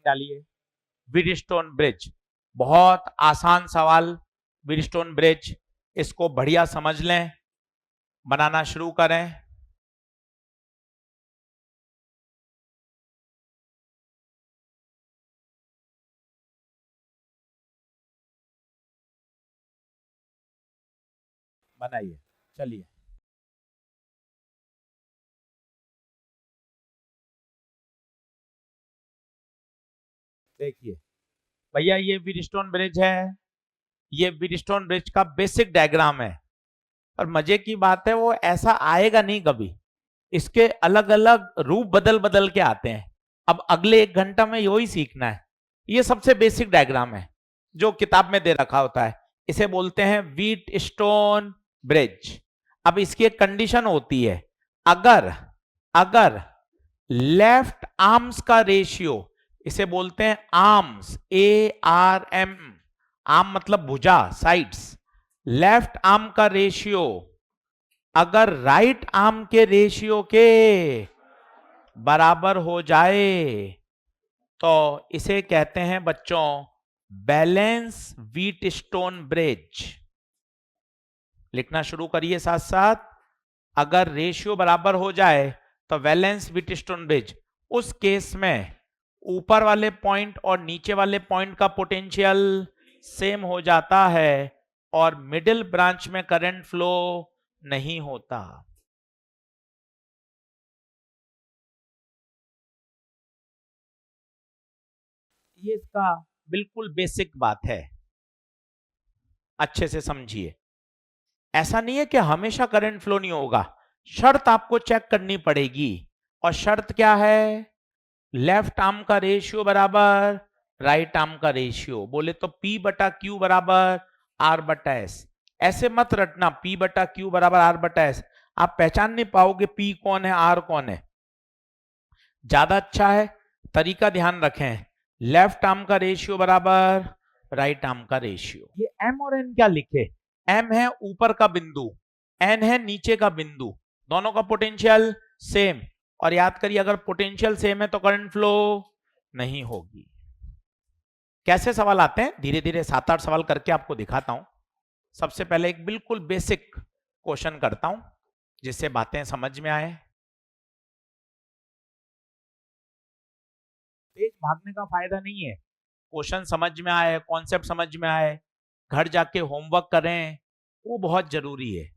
डालिए। व्हीटस्टोन ब्रिज, बहुत आसान सवाल, व्हीटस्टोन ब्रिज, इसको बढ़िया समझ लें, बनाना शुरू करें। बनाइए, चलिए देखिए भैया, ये व्हीटस्टोन ब्रिज है, ये व्हीटस्टोन ब्रिज का बेसिक डायग्राम है, और मजे की बात है वो ऐसा आएगा नहीं कभी, इसके अलग अलग रूप बदल बदल के आते हैं। अब अगले 1 घंटा में यही सीखना है। ये सबसे बेसिक डायग्राम है जो किताब में दे रखा होता है, इसे बोलते हैं व्हीटस्टोन ब्रिज। अब इसकी एक कंडीशन होती है, अगर अगर लेफ्ट आर्म्स का रेशियो, इसे बोलते हैं आर्म्स, ARM, आर्म मतलब भुजा, साइड्स, लेफ्ट आर्म का रेशियो अगर राइट आर्म के रेशियो के बराबर हो जाए तो इसे कहते हैं बच्चों बैलेंस व्हीटस्टोन ब्रिज। लिखना शुरू करिए साथ साथ, अगर रेशियो बराबर हो जाए तो वैलेंस व्हीटस्टोन ब्रिज। उस केस में ऊपर वाले पॉइंट और नीचे वाले पॉइंट का पोटेंशियल सेम हो जाता है और मिडिल ब्रांच में करंट फ्लो नहीं होता। ये इसका बिल्कुल बेसिक बात है, अच्छे से समझिए। ऐसा नहीं है कि हमेशा करंट फ्लो नहीं होगा, शर्त आपको चेक करनी पड़ेगी, और शर्त क्या है, लेफ्ट आर्म का रेशियो बराबर राइट आर्म का रेशियो, बोले तो P/Q बराबर R/S। ऐसे मत रटना P/Q बराबर R/S, आप पहचान नहीं पाओगे P कौन है R कौन है। ज्यादा अच्छा है तरीका ध्यान रखें, लेफ्ट आर्म का रेशियो बराबर राइट आर्म का रेशियो। ये एम और एन क्या लिखे, एम है ऊपर का बिंदु, एन है नीचे का बिंदु, दोनों का पोटेंशियल सेम। और याद करिए अगर पोटेंशियल सेम है तो करंट फ्लो नहीं होगी। कैसे सवाल आते हैं, धीरे धीरे 7-8 सवाल करके आपको दिखाता हूं। सबसे पहले एक बिल्कुल बेसिक क्वेश्चन करता हूं जिससे बातें समझ में आए। तेज भागने का फायदा नहीं है, क्वेश्चन समझ में आए, कॉन्सेप्ट समझ में आए, घर जाके होमवर्क करें, वो बहुत जरूरी है।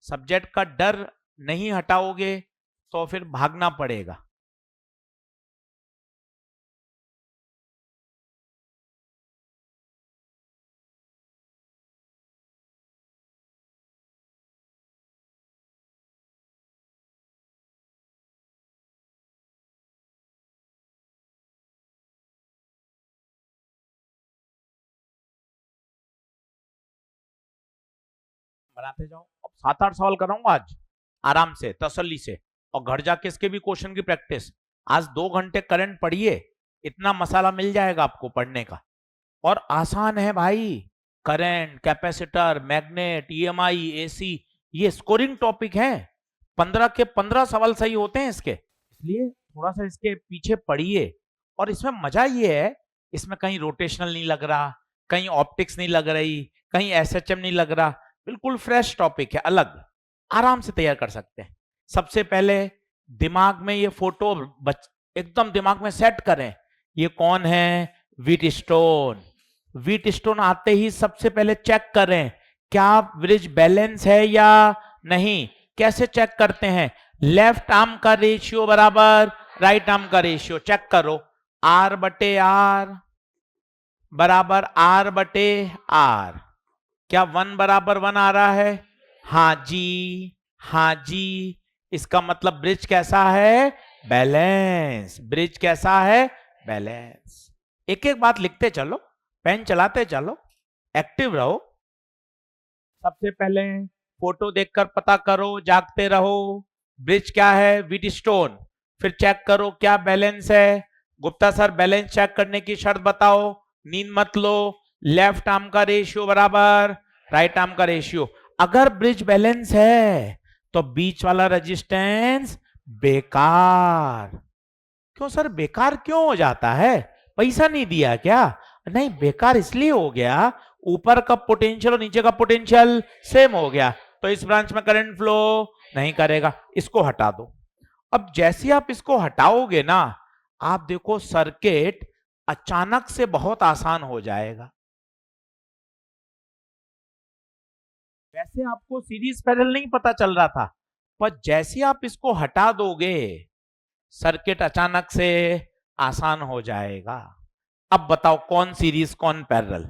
सब्जेक्ट का डर नहीं हटाओगे तो फिर भागना पड़ेगा। बनाते जाओ, अब 7-8 सवाल कराऊंगा आज आराम से, तसल्ली से, और घर जाके इसके भी क्वेश्चन की प्रैक्टिस। आज 2 घंटे करंट पढ़िए, इतना मसाला मिल जाएगा आपको पढ़ने का। और आसान है भाई, current, capacitor, magnet, EMI, AC, ये स्कोरिंग टॉपिक है। 15 के 15 सवाल सही होते हैं इसके, इसलिए थोड़ा सा इसके पीछे पढ़िए। और इसमें मजा ये है, इसमें कहीं रोटेशनल नहीं लग रहा, कहीं ऑप्टिक्स नहीं लग रही, कहीं एसएचएम नहीं लग रहा, बिल्कुल फ्रेश टॉपिक है, अलग, आराम से तैयार कर सकते हैं। सबसे पहले दिमाग में ये फोटो एकदम दिमाग में सेट करें। ये कौन है, व्हीटस्टोन। व्हीटस्टोन आते ही सबसे पहले चेक करें क्या ब्रिज बैलेंस है या नहीं। कैसे चेक करते हैं, लेफ्ट आर्म का रेशियो बराबर राइट आर्म का रेशियो, चेक करो, आर बटे आर बराबर आर बटे आर। क्या 1 बराबर 1 आ रहा है, हाँ जी, हाँ जी। इसका मतलब ब्रिज कैसा है, बैलेंस। ब्रिज कैसा है, बैलेंस। एक एक बात लिखते चलो, पेन चलाते चलो, एक्टिव रहो। सबसे पहले फोटो देखकर पता करो, जागते रहो, ब्रिज क्या है, व्हीटस्टोन। फिर चेक करो क्या बैलेंस है। गुप्ता सर बैलेंस चेक करने की शर्त बताओ, नींद मत लो। लेफ्ट आर्म का रेशियो बराबर राइट आर्म का रेशियो। अगर ब्रिज बैलेंस है तो बीच वाला रेजिस्टेंस बेकार। क्यों सर, बेकार क्यों हो जाता है, पैसा नहीं दिया क्या? नहीं, बेकार इसलिए हो गया, ऊपर का पोटेंशियल और नीचे का पोटेंशियल सेम हो गया, तो इस ब्रांच में करंट फ्लो नहीं करेगा, इसको हटा दो। अब जैसे आप इसको हटाओगे ना, आप देखो सर्किट अचानक से बहुत आसान हो जाएगा। वैसे आपको सीरीज पैरेलल नहीं पता चल रहा था, पर जैसे आप इसको हटा दोगे सर्किट अचानक से आसान हो जाएगा। अब बताओ कौन सीरीज कौन पैरेलल,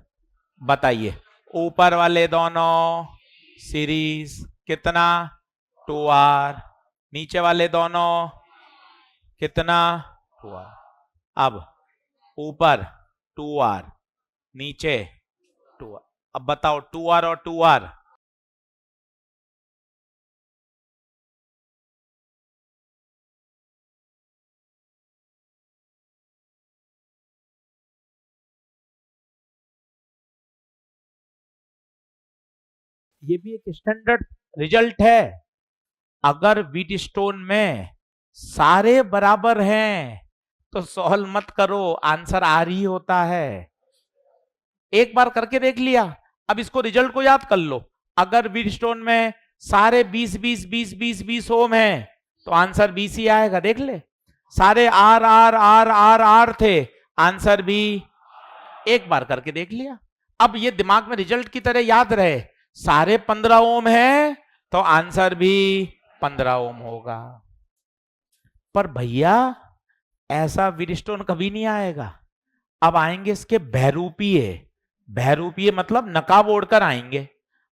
बताइए। ऊपर वाले दोनों सीरीज, कितना, 2R। नीचे वाले दोनों कितना, 2R। अब ऊपर 2R, नीचे 2R। अब बताओ 2R और 2R, ये भी एक स्टैंडर्ड रिजल्ट है। अगर व्हीटस्टोन में सारे बराबर हैं तो सॉल्व मत करो, आंसर आर ही होता है। एक बार करके देख लिया, अब इसको रिजल्ट को याद कर लो। अगर व्हीटस्टोन में सारे 20-20-20-20-20 ओम है तो आंसर 20 ही आएगा, देख ले। सारे R R R R R थे, आंसर भी। एक बार करके देख लिया। अब ये दिमाग में रिजल्ट की तरह याद रहे, सारे 15 ओम है तो आंसर भी 15 ओम होगा। पर भैया ऐसा व्हीटस्टोन कभी नहीं आएगा। अब आएंगे इसके बहरूपीय। बहरूपीय मतलब नकाब ओढ़कर आएंगे।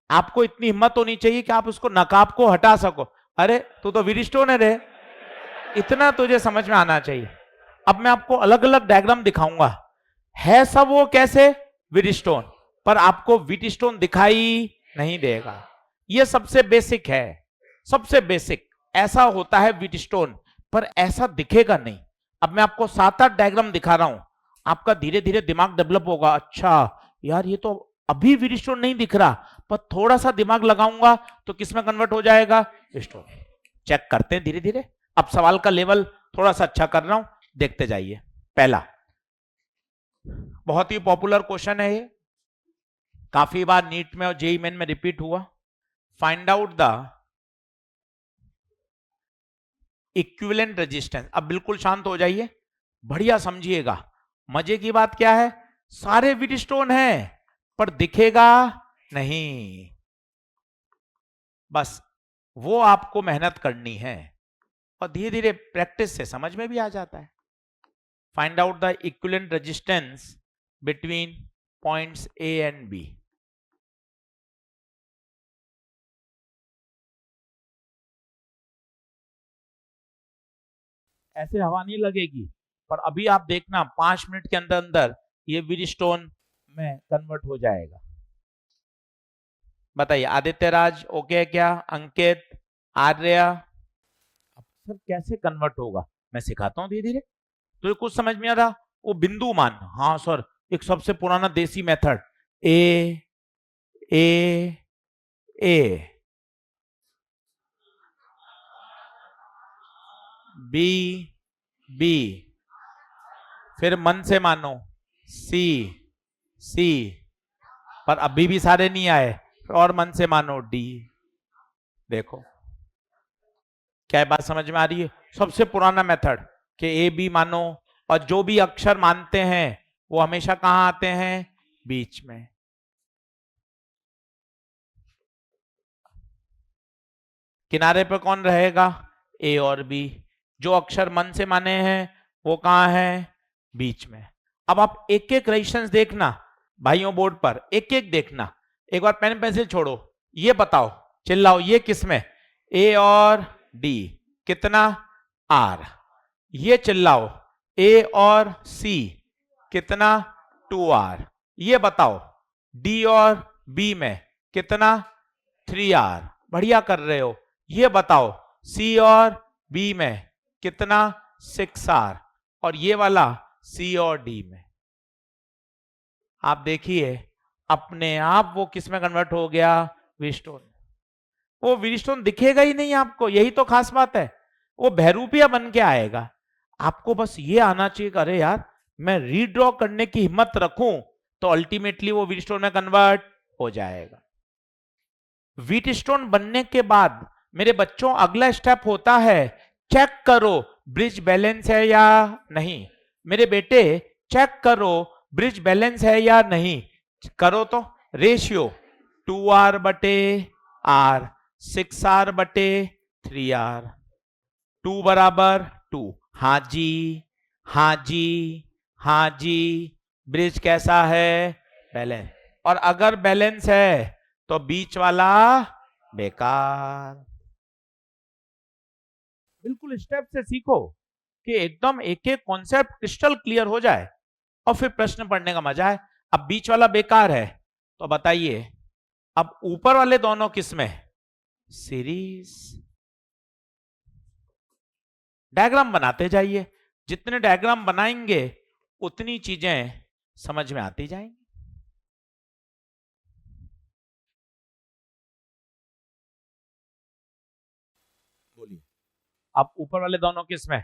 आपको इतनी हिम्मत होनी चाहिए कि आप उसको नकाब को हटा सको। अरे तू तो व्हीटस्टोन है रे, इतना तुझे समझ में आना चाहिए। अब मैं आपको अलग अलग डायग्राम दिखाऊंगा, है सब वो कैसे व्हीटस्टोन, पर आपको व्हीटस्टोन दिखाई नहीं देगा। ये सबसे बेसिक है, सबसे बेसिक ऐसा होता है व्हीटस्टोन, पर ऐसा दिखेगा नहीं। अब मैं आपको 7-8 डायग्राम दिखा रहा हूं, आपका धीरे धीरे दिमाग डेवलप होगा। अच्छा यार ये तो अभी व्हीटस्टोन नहीं दिख रहा, पर थोड़ा सा दिमाग लगाऊंगा तो किसमें कन्वर्ट हो जाएगा, स्टोन। चेक करते हैं धीरे धीरे। अब सवाल का लेवल थोड़ा सा अच्छा कर रहा हूं, देखते जाइए। पहला बहुत ही पॉपुलर क्वेश्चन है ये, काफी बार नीट में और जेईई मेन में रिपीट हुआ। Find out the equivalent resistance. अब बिल्कुल शांत हो जाइए, बढ़िया समझिएगा। मजे की बात क्या है, सारे व्हीटस्टोन हैं पर दिखेगा नहीं, बस वो आपको मेहनत करनी है और धीरे धीरे प्रैक्टिस से समझ में भी आ जाता है। Find out the equivalent resistance between points A and B. ऐसे हवा नहीं लगेगी, पर अभी आप देखना 5 मिनट के अंदर अंदर ये व्हीटस्टोन में कन्वर्ट हो जाएगा। बताइए आदित्य राज ओके है क्या, अंकित, आर्या। अब सर कैसे कन्वर्ट होगा, मैं सिखाता हूं धीरे धीरे। तो कुछ समझ में आ रहा, वो बिंदु मान, हाँ सर एक सबसे पुराना देसी मेथड, ए ए ए, बी बी, फिर मन से मानो सी सी, पर अभी भी सारे नहीं आए, और मन से मानो डी। देखो क्या बात समझ में आ रही है, सबसे पुराना मेथड कि ए बी मानो, और जो भी अक्षर मानते हैं वो हमेशा कहां आते हैं, बीच में। किनारे पर कौन रहेगा, ए और बी। जो अक्षर मन से माने हैं वो कहां है, बीच में। अब आप एक एक रेजिस्टेंस देखना भाइयों, बोर्ड पर एक एक देखना। एक बार पेन पेंसिल छोड़ो, ये बताओ, चिल्लाओ, ये किसमें, ए और डी कितना, आर। ये चिल्लाओ, ए और सी कितना, 2R। ये बताओ डी और बी में कितना, 3R। बढ़िया कर रहे हो। ये बताओ सी और बी में कितना, 6R। और ये वाला सी और डी में, आप देखिए अपने आप वो किस में कन्वर्ट हो गया, व्हीटस्टोन। वो व्हीटस्टोन दिखेगा ही नहीं आपको, यही तो खास बात है, वो बहरूपिया बन के आएगा। आपको बस ये आना चाहिए, अरे यार मैं रीड्रॉ करने की हिम्मत रखूं तो अल्टीमेटली वो व्हीटस्टोन में कन्वर्ट हो जाएगा। व्हीटस्टोन बनने के बाद मेरे बच्चों अगला स्टेप होता है, चेक करो ब्रिज बैलेंस है या नहीं। मेरे बेटे चेक करो ब्रिज बैलेंस है या नहीं, करो तो रेशियो 2R बटे R, 6R बटे 3R, 2 बराबर 2। हाँ जी हाँ जी हाँ जी, ब्रिज कैसा है, बैलेंस। और अगर बैलेंस है तो बीच वाला बेकार। बिल्कुल स्टेप से सीखो कि एकदम एक एक कॉन्सेप्ट क्रिस्टल क्लियर हो जाए और फिर प्रश्न पढ़ने का मजा है। अब बीच वाला बेकार है तो बताइए अब ऊपर वाले दोनों किसमें, सीरीज। डायग्राम बनाते जाइए, जितने डायग्राम बनाएंगे उतनी चीजें समझ में आती जाएंगी। बोलिए अब ऊपर वाले दोनों किसमें,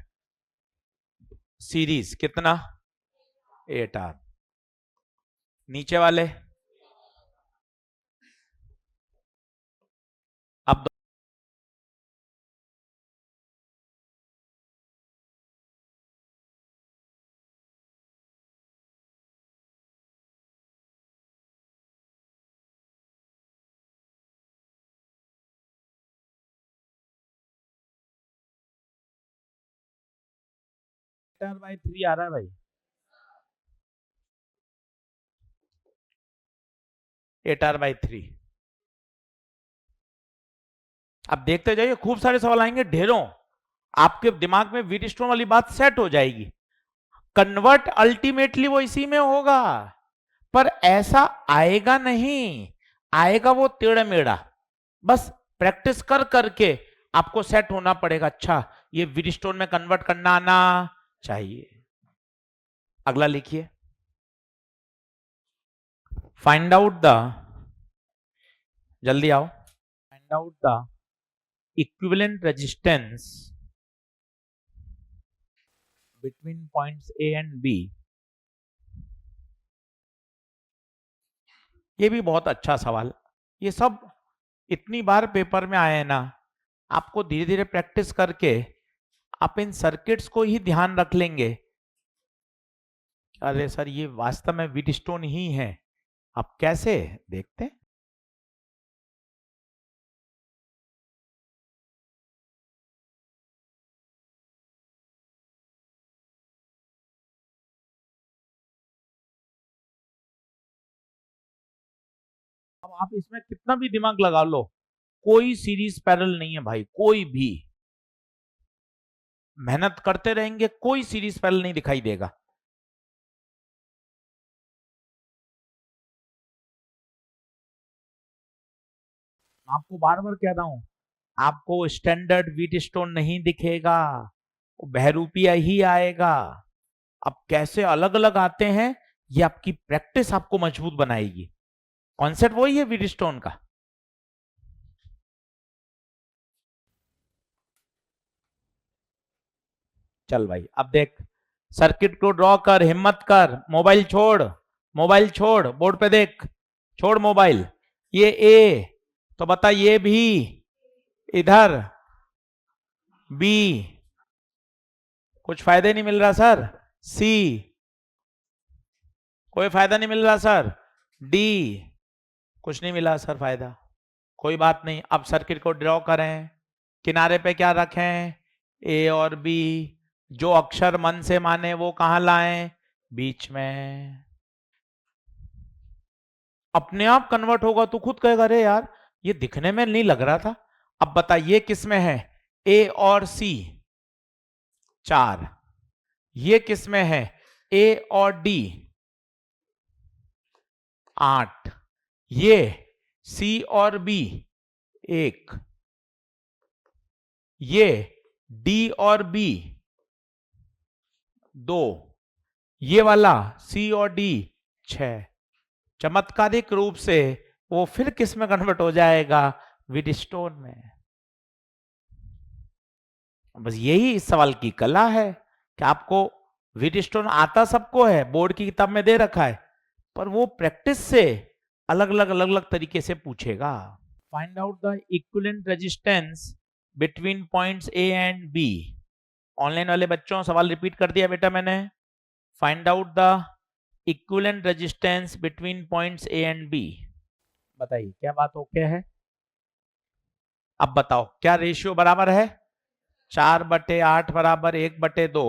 सीरीज कितना, 8R। नीचे वाले अब बाई 3 आ रहा है भाई, 8R/3। अब देखते जाइए खूब सारे सवाल आएंगे ढेरों, आपके दिमाग में व्हीटस्टोन वाली बात सेट हो जाएगी। कन्वर्ट अल्टीमेटली वो इसी में होगा, पर ऐसा आएगा नहीं, आएगा वो टेढ़ा मेढ़ा। बस प्रैक्टिस कर करके आपको सेट होना पड़ेगा। अच्छा ये व्हीटस्टोन में कन्वर्ट करना आना चाहिए। अगला लिखिए, फाइंड आउट द, जल्दी आओ, find out the equivalent resistance between points A and B. ये भी बहुत अच्छा सवाल, ये सब इतनी बार पेपर में आए हैं ना, आपको धीरे धीरे प्रैक्टिस करके आप इन सर्किट्स को ही ध्यान रख लेंगे। अरे सर ये वास्तव में व्हीटस्टोन ही है, आप कैसे देखते हैं? अब आप इसमें कितना भी दिमाग लगा लो, कोई सीरीज पैरेलल नहीं है भाई, कोई भी मेहनत करते रहेंगे कोई सीरीज पैरेलल नहीं दिखाई देगा। आपको बार बार कह रहा हूं, आपको स्टैंडर्ड व्हीटस्टोन नहीं दिखेगा, वो बहरूपिया ही आएगा। अब कैसे अलग अलग आते हैं, ये आपकी प्रैक्टिस आपको मजबूत बनाएगी। कॉन्सेप्ट वही है व्हीटस्टोन का। चल भाई अब देख, सर्किट को ड्रॉ कर, हिम्मत कर, मोबाइल छोड़, मोबाइल छोड़, बोर्ड पे देख, छोड़ मोबाइल। ये ए, तो बता ये भी, इधर बी, कुछ फायदे नहीं मिल रहा सर। सी, कोई फायदा नहीं मिल रहा सर। डी, कुछ नहीं मिला सर फायदा। कोई बात नहीं, अब सर्किट को ड्रॉ करें, किनारे पे क्या रखें, ए और बी, जो अक्षर मन से माने वो कहां लाएं, बीच में। अपने आप कन्वर्ट होगा, तू खुद कहेगा अरे यार ये दिखने में नहीं लग रहा था। अब बता ये किस में है, ए और सी 4, ये किस में है, ए और डी 8, ये सी और बी 1, ये डी और बी 2, ये वाला सी और डी 6। चमत्कारिक रूप से वो फिर किस में कन्वर्ट हो जाएगा, व्हीटस्टोन में। बस यही इस सवाल की कला है कि आपको व्हीटस्टोन आता सबको है, बोर्ड की किताब में दे रखा है, पर वो प्रैक्टिस से अलग अलग तरीके से पूछेगा। Find out the equivalent resistance between points A and B. Online वाले बच्चों सवाल रिपीट कर दिया बेटा मैंने। Find out the equivalent resistance between points A and B. बताइए क्या बात ओके है? अब बताओ क्या रेशियो बराबर है, 4/8 बराबर 1/2,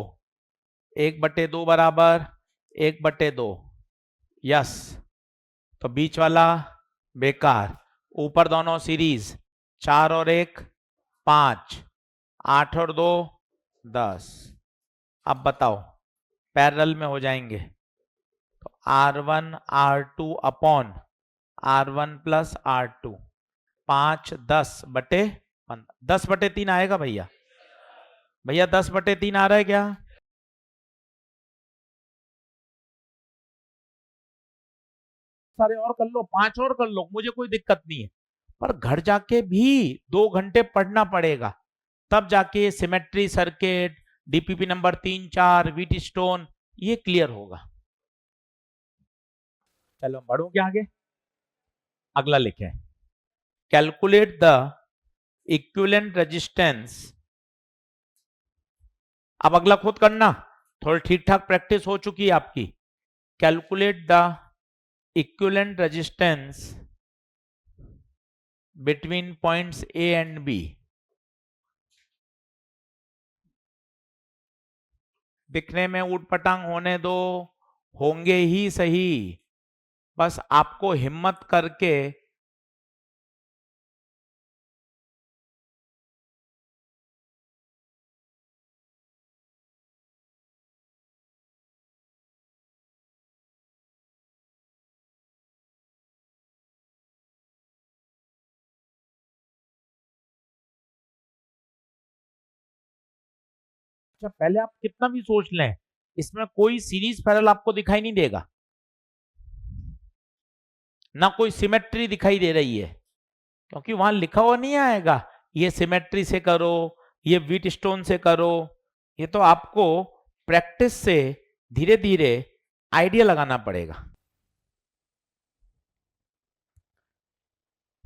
1/2 बराबर 1/2, यस। तो बीच वाला बेकार, ऊपर दोनों सीरीज, 4 और 1 5, 8 और 2 10। अब बताओ पैरेलल में हो जाएंगे, तो R1 R2 upon R1 plus R2, 5 10/15, 10/3 आएगा भैया, भैया 10/3 आ रहा है क्या? सारे और कर लो, 5 और कर लो, मुझे कोई दिक्कत नहीं है, पर घर जाके भी 2 घंटे पढ़ना पड़ेगा, तब जाके symmetry circuit, DPP number 3 4, Wheatstone, ये क्लियर होगा। चलो बढ़ो क्या आगे, अगला लिखे, कैलकुलेट द इक्विवेलेंट रेजिस्टेंस। अब अगला खुद करना, थोड़ी ठीक ठाक प्रैक्टिस हो चुकी है आपकी। Calculate the equivalent resistance between points A and B. दिखने में उटपटांग होने दो, होंगे ही सही, बस आपको हिम्मत करके अच्छा पहले आप कितना भी सोच लें, इसमें कोई सीरीज पैरेलल आपको दिखाई नहीं देगा, ना कोई सिमेट्री दिखाई दे रही है, क्योंकि वहां लिखा हुआ नहीं आएगा ये सिमेट्री से करो, ये व्हीट स्टोन से करो। ये तो आपको प्रैक्टिस से धीरे धीरे आइडिया लगाना पड़ेगा।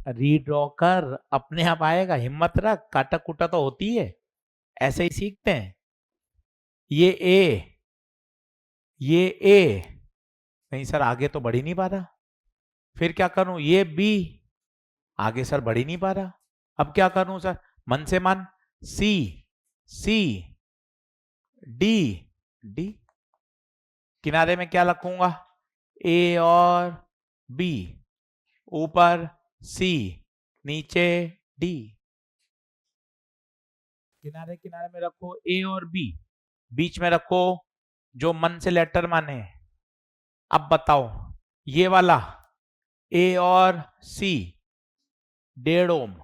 रीड्रॉ कर, अपने आप आएगा, हिम्मत रख, काटा कुटा तो होती है, ऐसे ही सीखते हैं। ये ए, ये ए, नहीं सर आगे तो बढ़ ही नहीं पा रहा, फिर क्या करूं, ये बी, आगे सर बढ़ ही नहीं पा रहा, अब क्या करूं सर, मन से मन, सी, सी, डी, डी, किनारे में क्या रखूंगा, ए और बी, ऊपर सी, नीचे डी, किनारे किनारे में रखो ए और बी, बीच में रखो जो मन से लेटर माने। अब बताओ ये वाला ए और सी 1.5 ओम,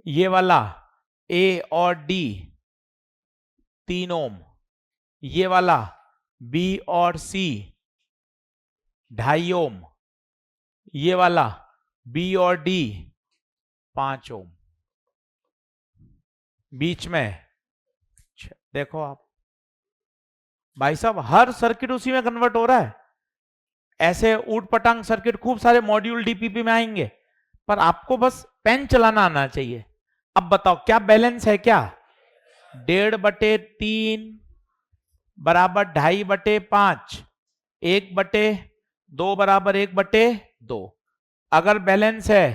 ये वाला ए और डी 3 ओम, ये वाला बी और सी 2.5 ओम, ये वाला बी और डी 5 ओम, बीच में देखो आप भाई साहब हर सर्किट उसी में कन्वर्ट हो रहा है। ऐसे ऊट पटांग सर्किट खूब सारे मॉड्यूल डीपीपी में आएंगे, पर आपको बस पेन चलाना आना चाहिए। अब बताओ क्या बैलेंस है, क्या 1.5/3 बराबर 2.5/5, 1/2 बराबर 1/2। अगर बैलेंस है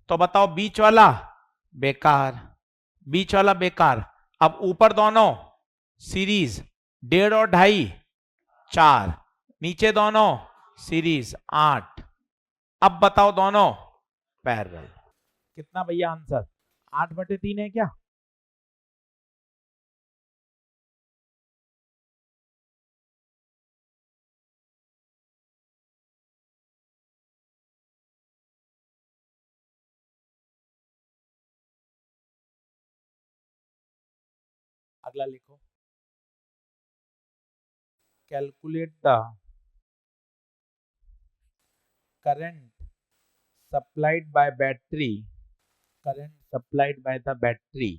तो बताओ बीच वाला बेकार, बीच वाला बेकार। अब ऊपर दोनों सीरीज 1.5 और 2.5 4, नीचे दोनों सीरीज 8। अब बताओ दोनों पैरेलल, कितना भैया आंसर, 8/3 है क्या? अगला लिखो, calculate the current supplied by battery, current supplied by the battery.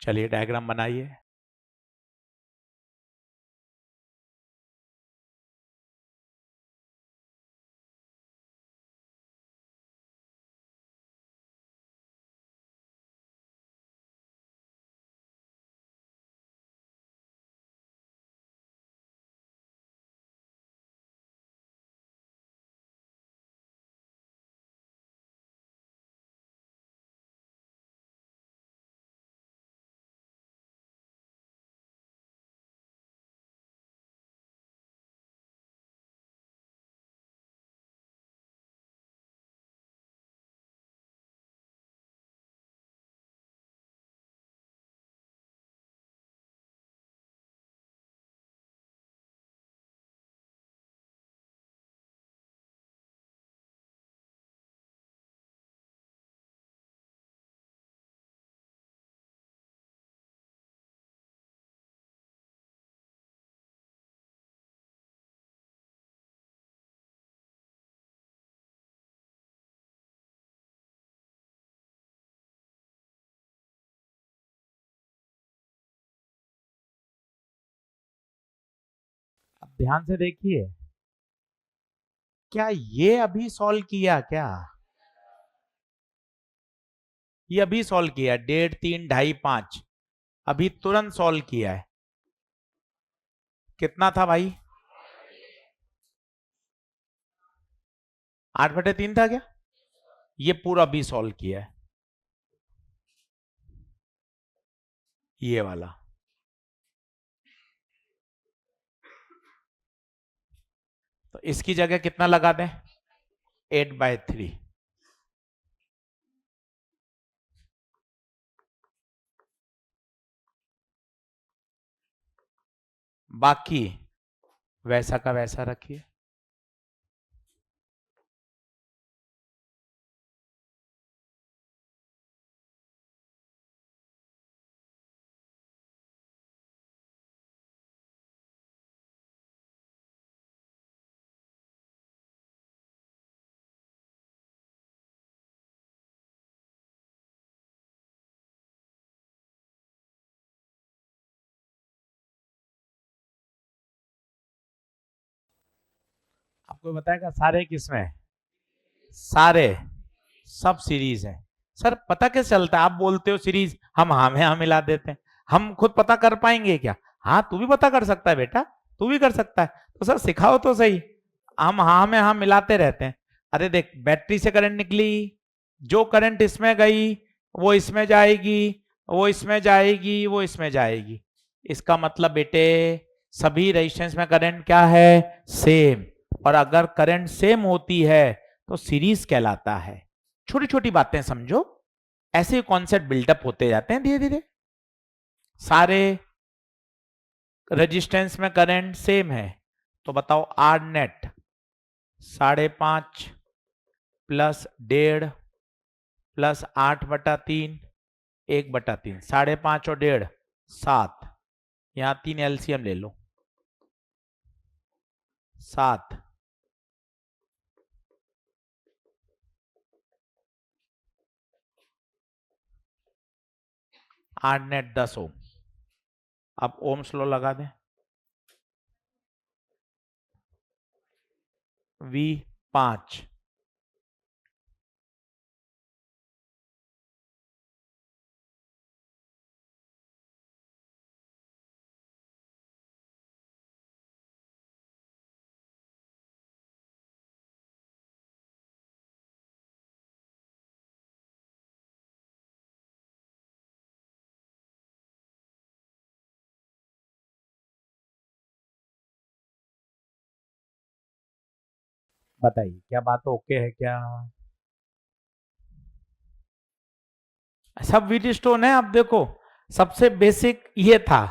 चलिए डायग्राम बनाइए। अब ध्यान से देखिए, क्या ये अभी सॉल्व किया क्या? ये अभी सॉल्व किया 1.5 3 2.5 5, अभी तुरंत सॉल्व किया है। कितना था भाई, 8/3 था क्या? ये पूरा भी सॉल्व किया है, ये वाला। तो इसकी जगह कितना लगा दें, 8/3। बाकी वैसा का वैसा रखिए। कोई बताएगा सारे किसमें? सारे सब सीरीज है। सर पता कैसे चलता है? आप बोलते हो सीरीज, हम हाँ में हाँ मिला देते हैं। हम खुद पता कर पाएंगे क्या? हाँ तू भी पता कर सकता है बेटा, तू भी कर सकता है। तो सर सिखाओ तो सही। हम हाँ में हाँ मिलाते रहते हैं। अरे देख, बैटरी से करंट निकली, जो करंट इसमें गई वो इसमें जाएगी, वो इसमें जाएगी, वो इसमें जाएगी। इसका मतलब बेटे सभी रेजिस्टेंस में करंट क्या है? सेम। और अगर करंट सेम होती है तो सीरीज कहलाता है। छोटी छोटी बातें समझो, ऐसे कॉन्सेप्ट बिल्डअप होते जाते हैं धीरे धीरे। सारे रेजिस्टेंस में करंट सेम है, तो बताओ आर नेट 5.5 प्लस 1.5 प्लस 8/3 1/3, 5.5 और 1.5 7। यहां 3 एलसीएम ले लो, 7। आर नेट 10 ओम। अब ओम्स लॉ लगा दें। V 5, बताइए क्या बात ओके है क्या? सब व्हीट स्टोन है। अब देखो सबसे बेसिक ये था,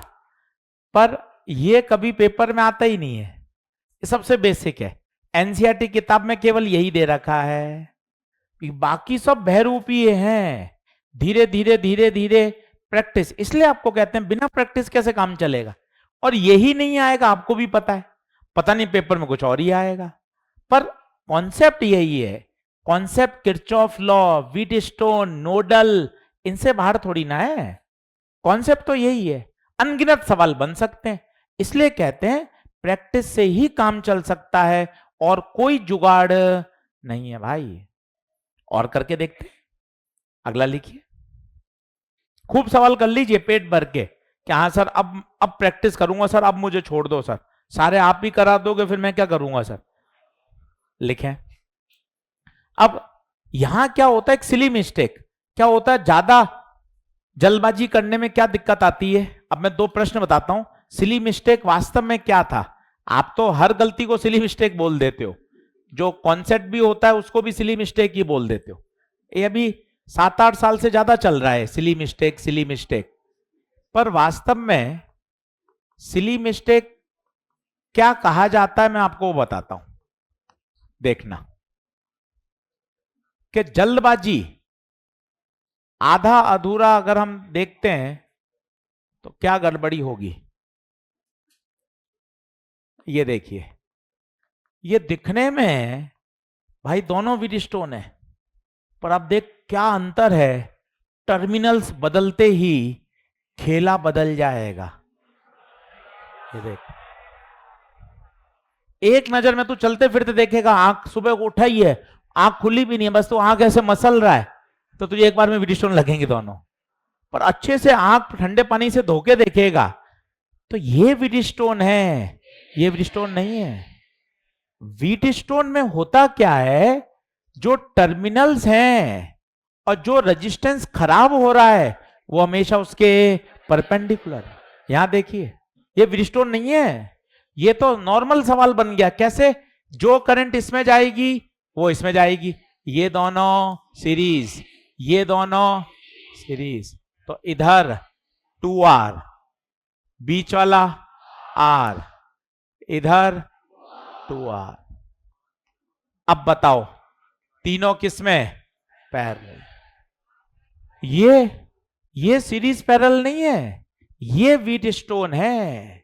पर ये कभी पेपर में आता ही नहीं है। ये सबसे बेसिक है, एनसीईआरटी किताब में केवल यही दे रखा है। बाकी सब बहरूपीय हैं। धीरे धीरे धीरे धीरे प्रैक्टिस, इसलिए आपको कहते हैं बिना प्रैक्टिस कैसे काम चलेगा। और यही नहीं आएगा आपको भी पता है, पता नहीं पेपर में कुछ और ही आएगा, पर कॉन्सेप्ट यही है। Concept Kirchhoff law, wheat stone, nodal, इनसे बाहर थोड़ी ना है। कॉन्सेप्ट तो यही है। अनगिनत सवाल बन सकते हैं, इसलिए कहते हैं प्रैक्टिस से ही काम चल सकता है, और कोई जुगाड़ नहीं है भाई। और करके देखते हैं, अगला लिखिए। खूब सवाल कर लीजिए पेट भर के कि हाँ सर अब प्रैक्टिस करूंगा सर, अब मुझे छोड़ दो सर, सारे आप ही करा दोगे फिर मैं क्या करूंगा सर। लिखें। अब यहां क्या होता है, एक सिली मिस्टेक क्या होता है, ज्यादा जल्दबाजी करने में क्या दिक्कत आती है। अब मैं 2 प्रश्न बताता हूं। सिली मिस्टेक वास्तव में क्या था? आप तो हर गलती को सिली मिस्टेक बोल देते हो, जो कॉन्सेप्ट भी होता है उसको भी सिली मिस्टेक ही बोल देते हो। ये अभी 7-8 साल से ज्यादा चल रहा है सिली मिस्टेक, सिली मिस्टेक। पर वास्तव में सिली मिस्टेक क्या कहा जाता है मैं आपको बताता हूं, देखना। कि जल्दबाजी, आधा अधूरा अगर हम देखते हैं तो क्या गड़बड़ी होगी। ये देखिए, ये दिखने में भाई दोनों व्हीट स्टोन है, पर आप देख क्या अंतर है। टर्मिनल्स बदलते ही खेला बदल जाएगा। ये देख, एक नजर में तू चलते फिरते देखेगा, आंख सुबह को उठा ही है, आंख खुली भी नहीं है, बस तो आंख ऐसे मसल रहा है, तो तुझे एक बार में व्हीट स्टोन लगेंगे दोनों। पर अच्छे से आंख ठंडे पानी से धो के देखेगा तो ये व्हीट स्टोन है, ये व्हीट स्टोन नहीं है। व्हीट स्टोन में होता क्या है, जो टर्मिनल्स हैं और जो रेजिस्टेंस खराब हो रहा है वो हमेशा उसके परपेंडिकुलर। यहां देखिए, ये व्हीट स्टोन नहीं है, ये तो नॉर्मल सवाल बन गया। कैसे? जो करंट इसमें जाएगी वो इसमें जाएगी, ये दोनों सीरीज, ये दोनों सीरीज, तो इधर 2R, बीच वाला R, इधर 2R। अब बताओ तीनों किसमें? पैरेलल। ये सीरीज पैरेलल नहीं है, ये व्हीट स्टोन है।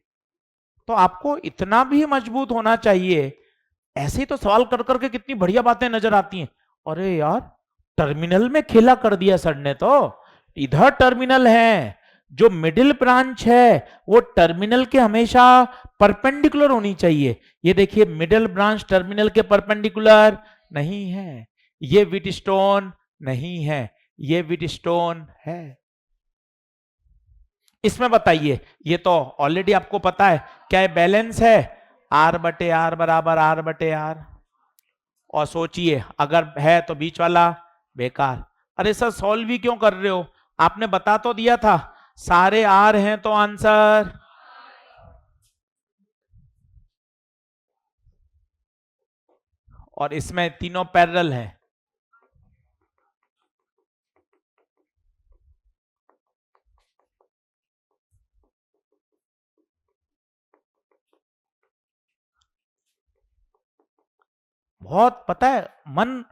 तो आपको इतना भी मजबूत होना चाहिए। ऐसे ही तो सवाल कर करके कितनी बढ़िया बातें नजर आती हैं। अरे यार, टर्मिनल में खेला कर दिया सर ने, तो इधर टर्मिनल है जो मिडिल ब्रांच है वो टर्मिनल के हमेशा परपेंडिकुलर होनी चाहिए। ये देखिए मिडिल ब्रांच टर्मिनल के परपेंडिकुलर नहीं है, ये व्हीटस्टोन नहीं है, ये व्हीटस्टोन है। इसमें बताइए, ये तो ऑलरेडी आपको पता है क्या है, बैलेंस है, आर बटे आर बराबर आर बटे आर। और सोचिए अगर है तो बीच वाला बेकार। अरे सर सॉल्व भी क्यों कर रहे हो, आपने बता तो दिया था सारे आर हैं तो आंसर। और इसमें तीनों पैरेलल हैं। बहुत पता है मन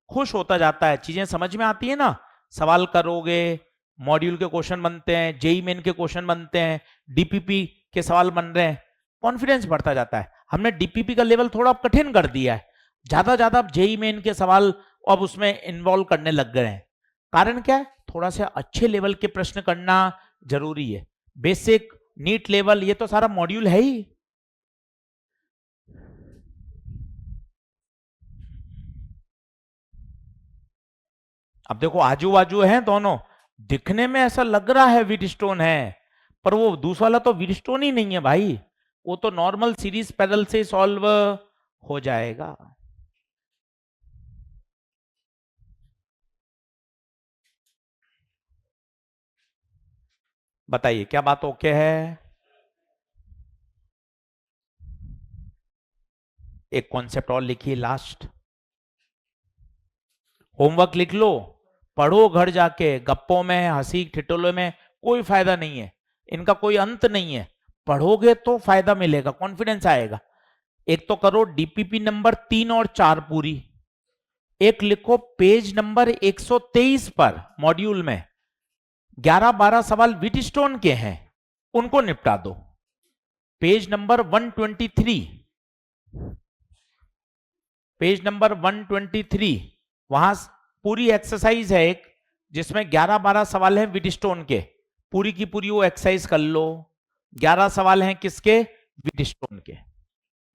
खुश होता जाता है, चीजें समझ में आती है ना, सवाल करोगे, मॉड्यूल के क्वेश्चन बनते हैं, जेई मेन के क्वेश्चन बनते हैं, डीपीपी के सवाल बन रहे हैं, कॉन्फिडेंस बढ़ता जाता है। हमने डीपीपी का लेवल थोड़ा कठिन कर दिया है, ज्यादा ज्यादा जेई मेन के सवाल अब उसमें इन्वॉल्व करने लग गए हैं। कारण क्या है, थोड़ा सा अच्छे लेवल के प्रश्न करना जरूरी है। बेसिक नीट लेवल ये तो सारा मॉड्यूल है ही। अब देखो आजू बाजू है दोनों, दिखने में ऐसा लग रहा है व्हीटस्टोन है, पर वो दूसरा वाला तो व्हीटस्टोन ही नहीं है भाई, वो तो नॉर्मल सीरीज पैरेलल से सॉल्व हो जाएगा। बताइए क्या बात ओके है। एक कॉन्सेप्ट और लिखिए लास्ट, होमवर्क लिख लो, पढ़ो घर जाके, गप्पों में हंसी ठिठोले में कोई फायदा नहीं है, इनका कोई अंत नहीं है। पढ़ोगे तो फायदा मिलेगा, कॉन्फिडेंस आएगा। एक तो करो डीपीपी नंबर 3 और 4 पूरी, एक लिखो पेज नंबर 123 पर मॉड्यूल में 11-12 सवाल व्हीटस्टोन के हैं, उनको निपटा दो। पेज नंबर 123, पेज नंबर 123, वहां पूरी एक्सरसाइज है एक, जिसमें 11-12 सवाल हैं व्हीटस्टोन के, पूरी की पूरी वो एक्सरसाइज कर लो। 11 सवाल हैं किसके, व्हीटस्टोन के।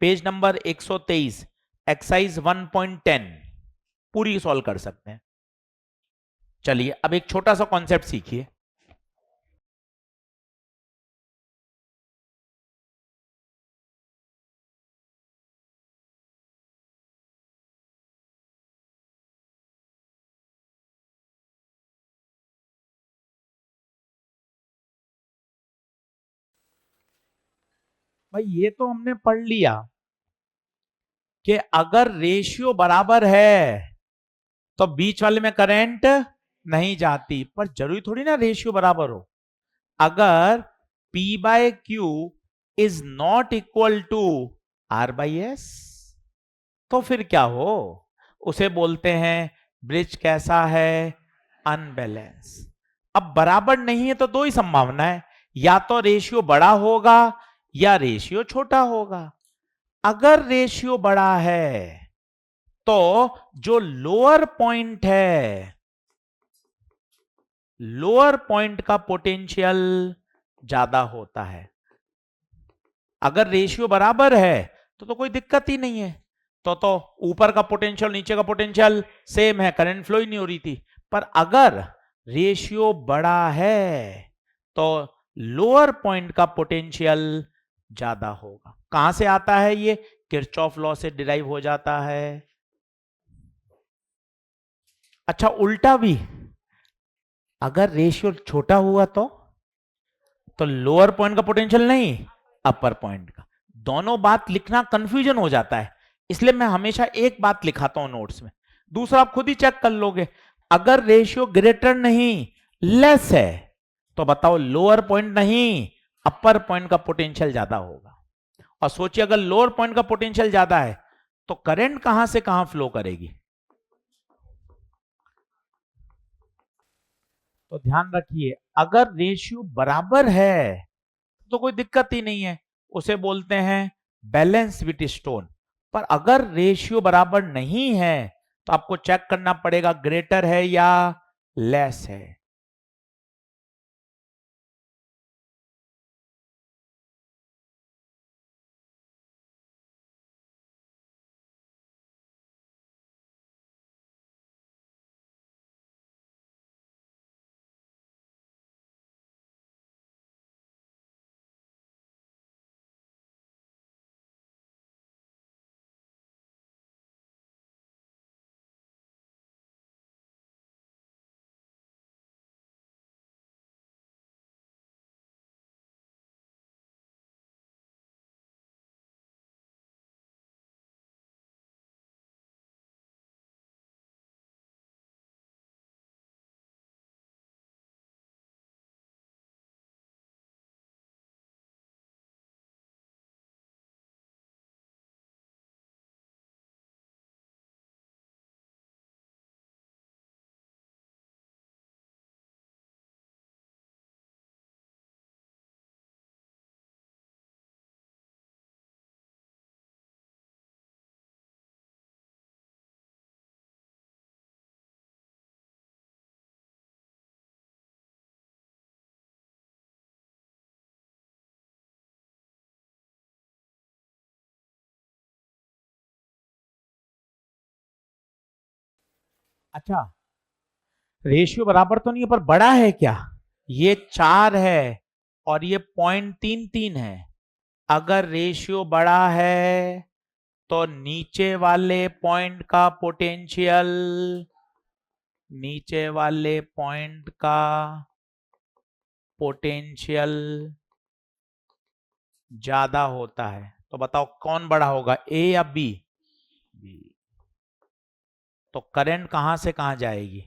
पेज नंबर 123, एक्सरसाइज 1.10 पूरी सॉल्व कर सकते हैं। चलिए अब एक छोटा सा कॉन्सेप्ट सीखिए। भाई ये तो हमने पढ़ लिया कि अगर रेशियो बराबर है तो बीच वाले में करंट नहीं जाती, पर जरूरी थोड़ी ना रेशियो बराबर हो। अगर P by Q is not equal to R by S, तो फिर क्या हो, उसे बोलते हैं ब्रिज कैसा है, अनबैलेंस। अब बराबर नहीं है तो दो ही संभावना है, या तो रेशियो बड़ा होगा या रेशियो छोटा होगा। अगर रेशियो बड़ा है तो जो लोअर पॉइंट है, लोअर पॉइंट का पोटेंशियल ज्यादा होता है। अगर रेशियो बराबर है तो कोई दिक्कत ही नहीं है, तो ऊपर का पोटेंशियल नीचे का पोटेंशियल सेम है, करंट फ्लो ही नहीं हो रही थी। पर अगर रेशियो बड़ा है तो लोअर पॉइंट का पोटेंशियल ज्यादा होगा। कहां से आता है ये, किरचॉफ लॉ से डिराइव हो जाता है। अच्छा उल्टा भी, अगर रेशियो छोटा हुआ तो लोअर पॉइंट का पोटेंशियल नहीं, अपर पॉइंट का। दोनों बात लिखना कंफ्यूजन हो जाता है, इसलिए मैं हमेशा एक बात लिखाता हूं नोट्स में, दूसरा आप खुद ही चेक कर लोगे। अगर रेशियो ग्रेटर नहीं लेस है तो बताओ लोअर पॉइंट नहीं अपर पॉइंट का पोटेंशियल ज्यादा होगा। और सोचिए अगर लोअर पॉइंट का पोटेंशियल ज्यादा है तो करंट कहां से कहां फ्लो करेगी। तो ध्यान रखिए, अगर रेशियो बराबर है तो कोई दिक्कत ही नहीं है, उसे बोलते हैं बैलेंस व्हीटस्टोन। पर अगर रेशियो बराबर नहीं है तो आपको चेक करना पड़ेगा ग्रेटर है या लेस है। अच्छा, रेशियो बराबर तो नहीं है, पर बड़ा है क्या? ये 4 है और ये 0.33 है। अगर रेशियो बड़ा है तो नीचे वाले पॉइंट का पोटेंशियल, नीचे वाले पॉइंट का पोटेंशियल ज्यादा होता है। तो बताओ कौन बड़ा होगा, ए या बी? बी। तो करंट कहां से कहां जाएगी?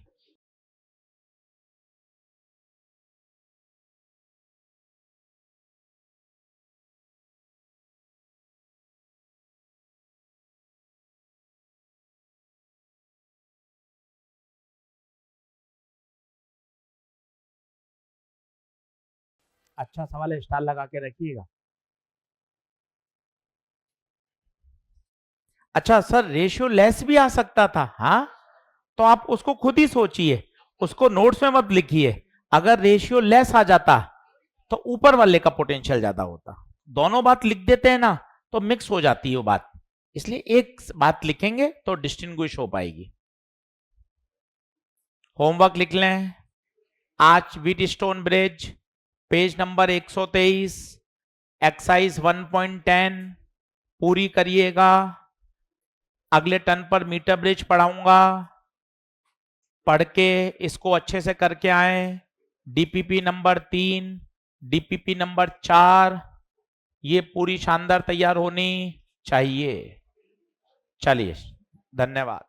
अच्छा सवाल है, स्टार लगा के रखिएगा। अच्छा सर, रेशियो लेस भी आ सकता था, हाँ? तो आप उसको खुद ही सोचिए, उसको नोट्स में मत लिखिए। अगर रेशियो लेस आ जाता तो ऊपर वाले का पोटेंशियल ज्यादा होता। दोनों बात लिख देते हैं ना, तो मिक्स हो जाती है वो बात। इसलिए एक बात लिखेंगे तो डिस्टिंग्विश हो पाएगी। होमवर्क लिख लें। आज wheat stone bridge, page number 123, exercise 1.10 पूरी करिएगा। अगले टर्न पर मीटर ब्रिज पढ़ाऊंगा, पढ़ के इसको अच्छे से करके आए। डीपीपी नंबर 3, डीपीपी नंबर 4, ये पूरी शानदार तैयार होनी चाहिए। चलिए, धन्यवाद।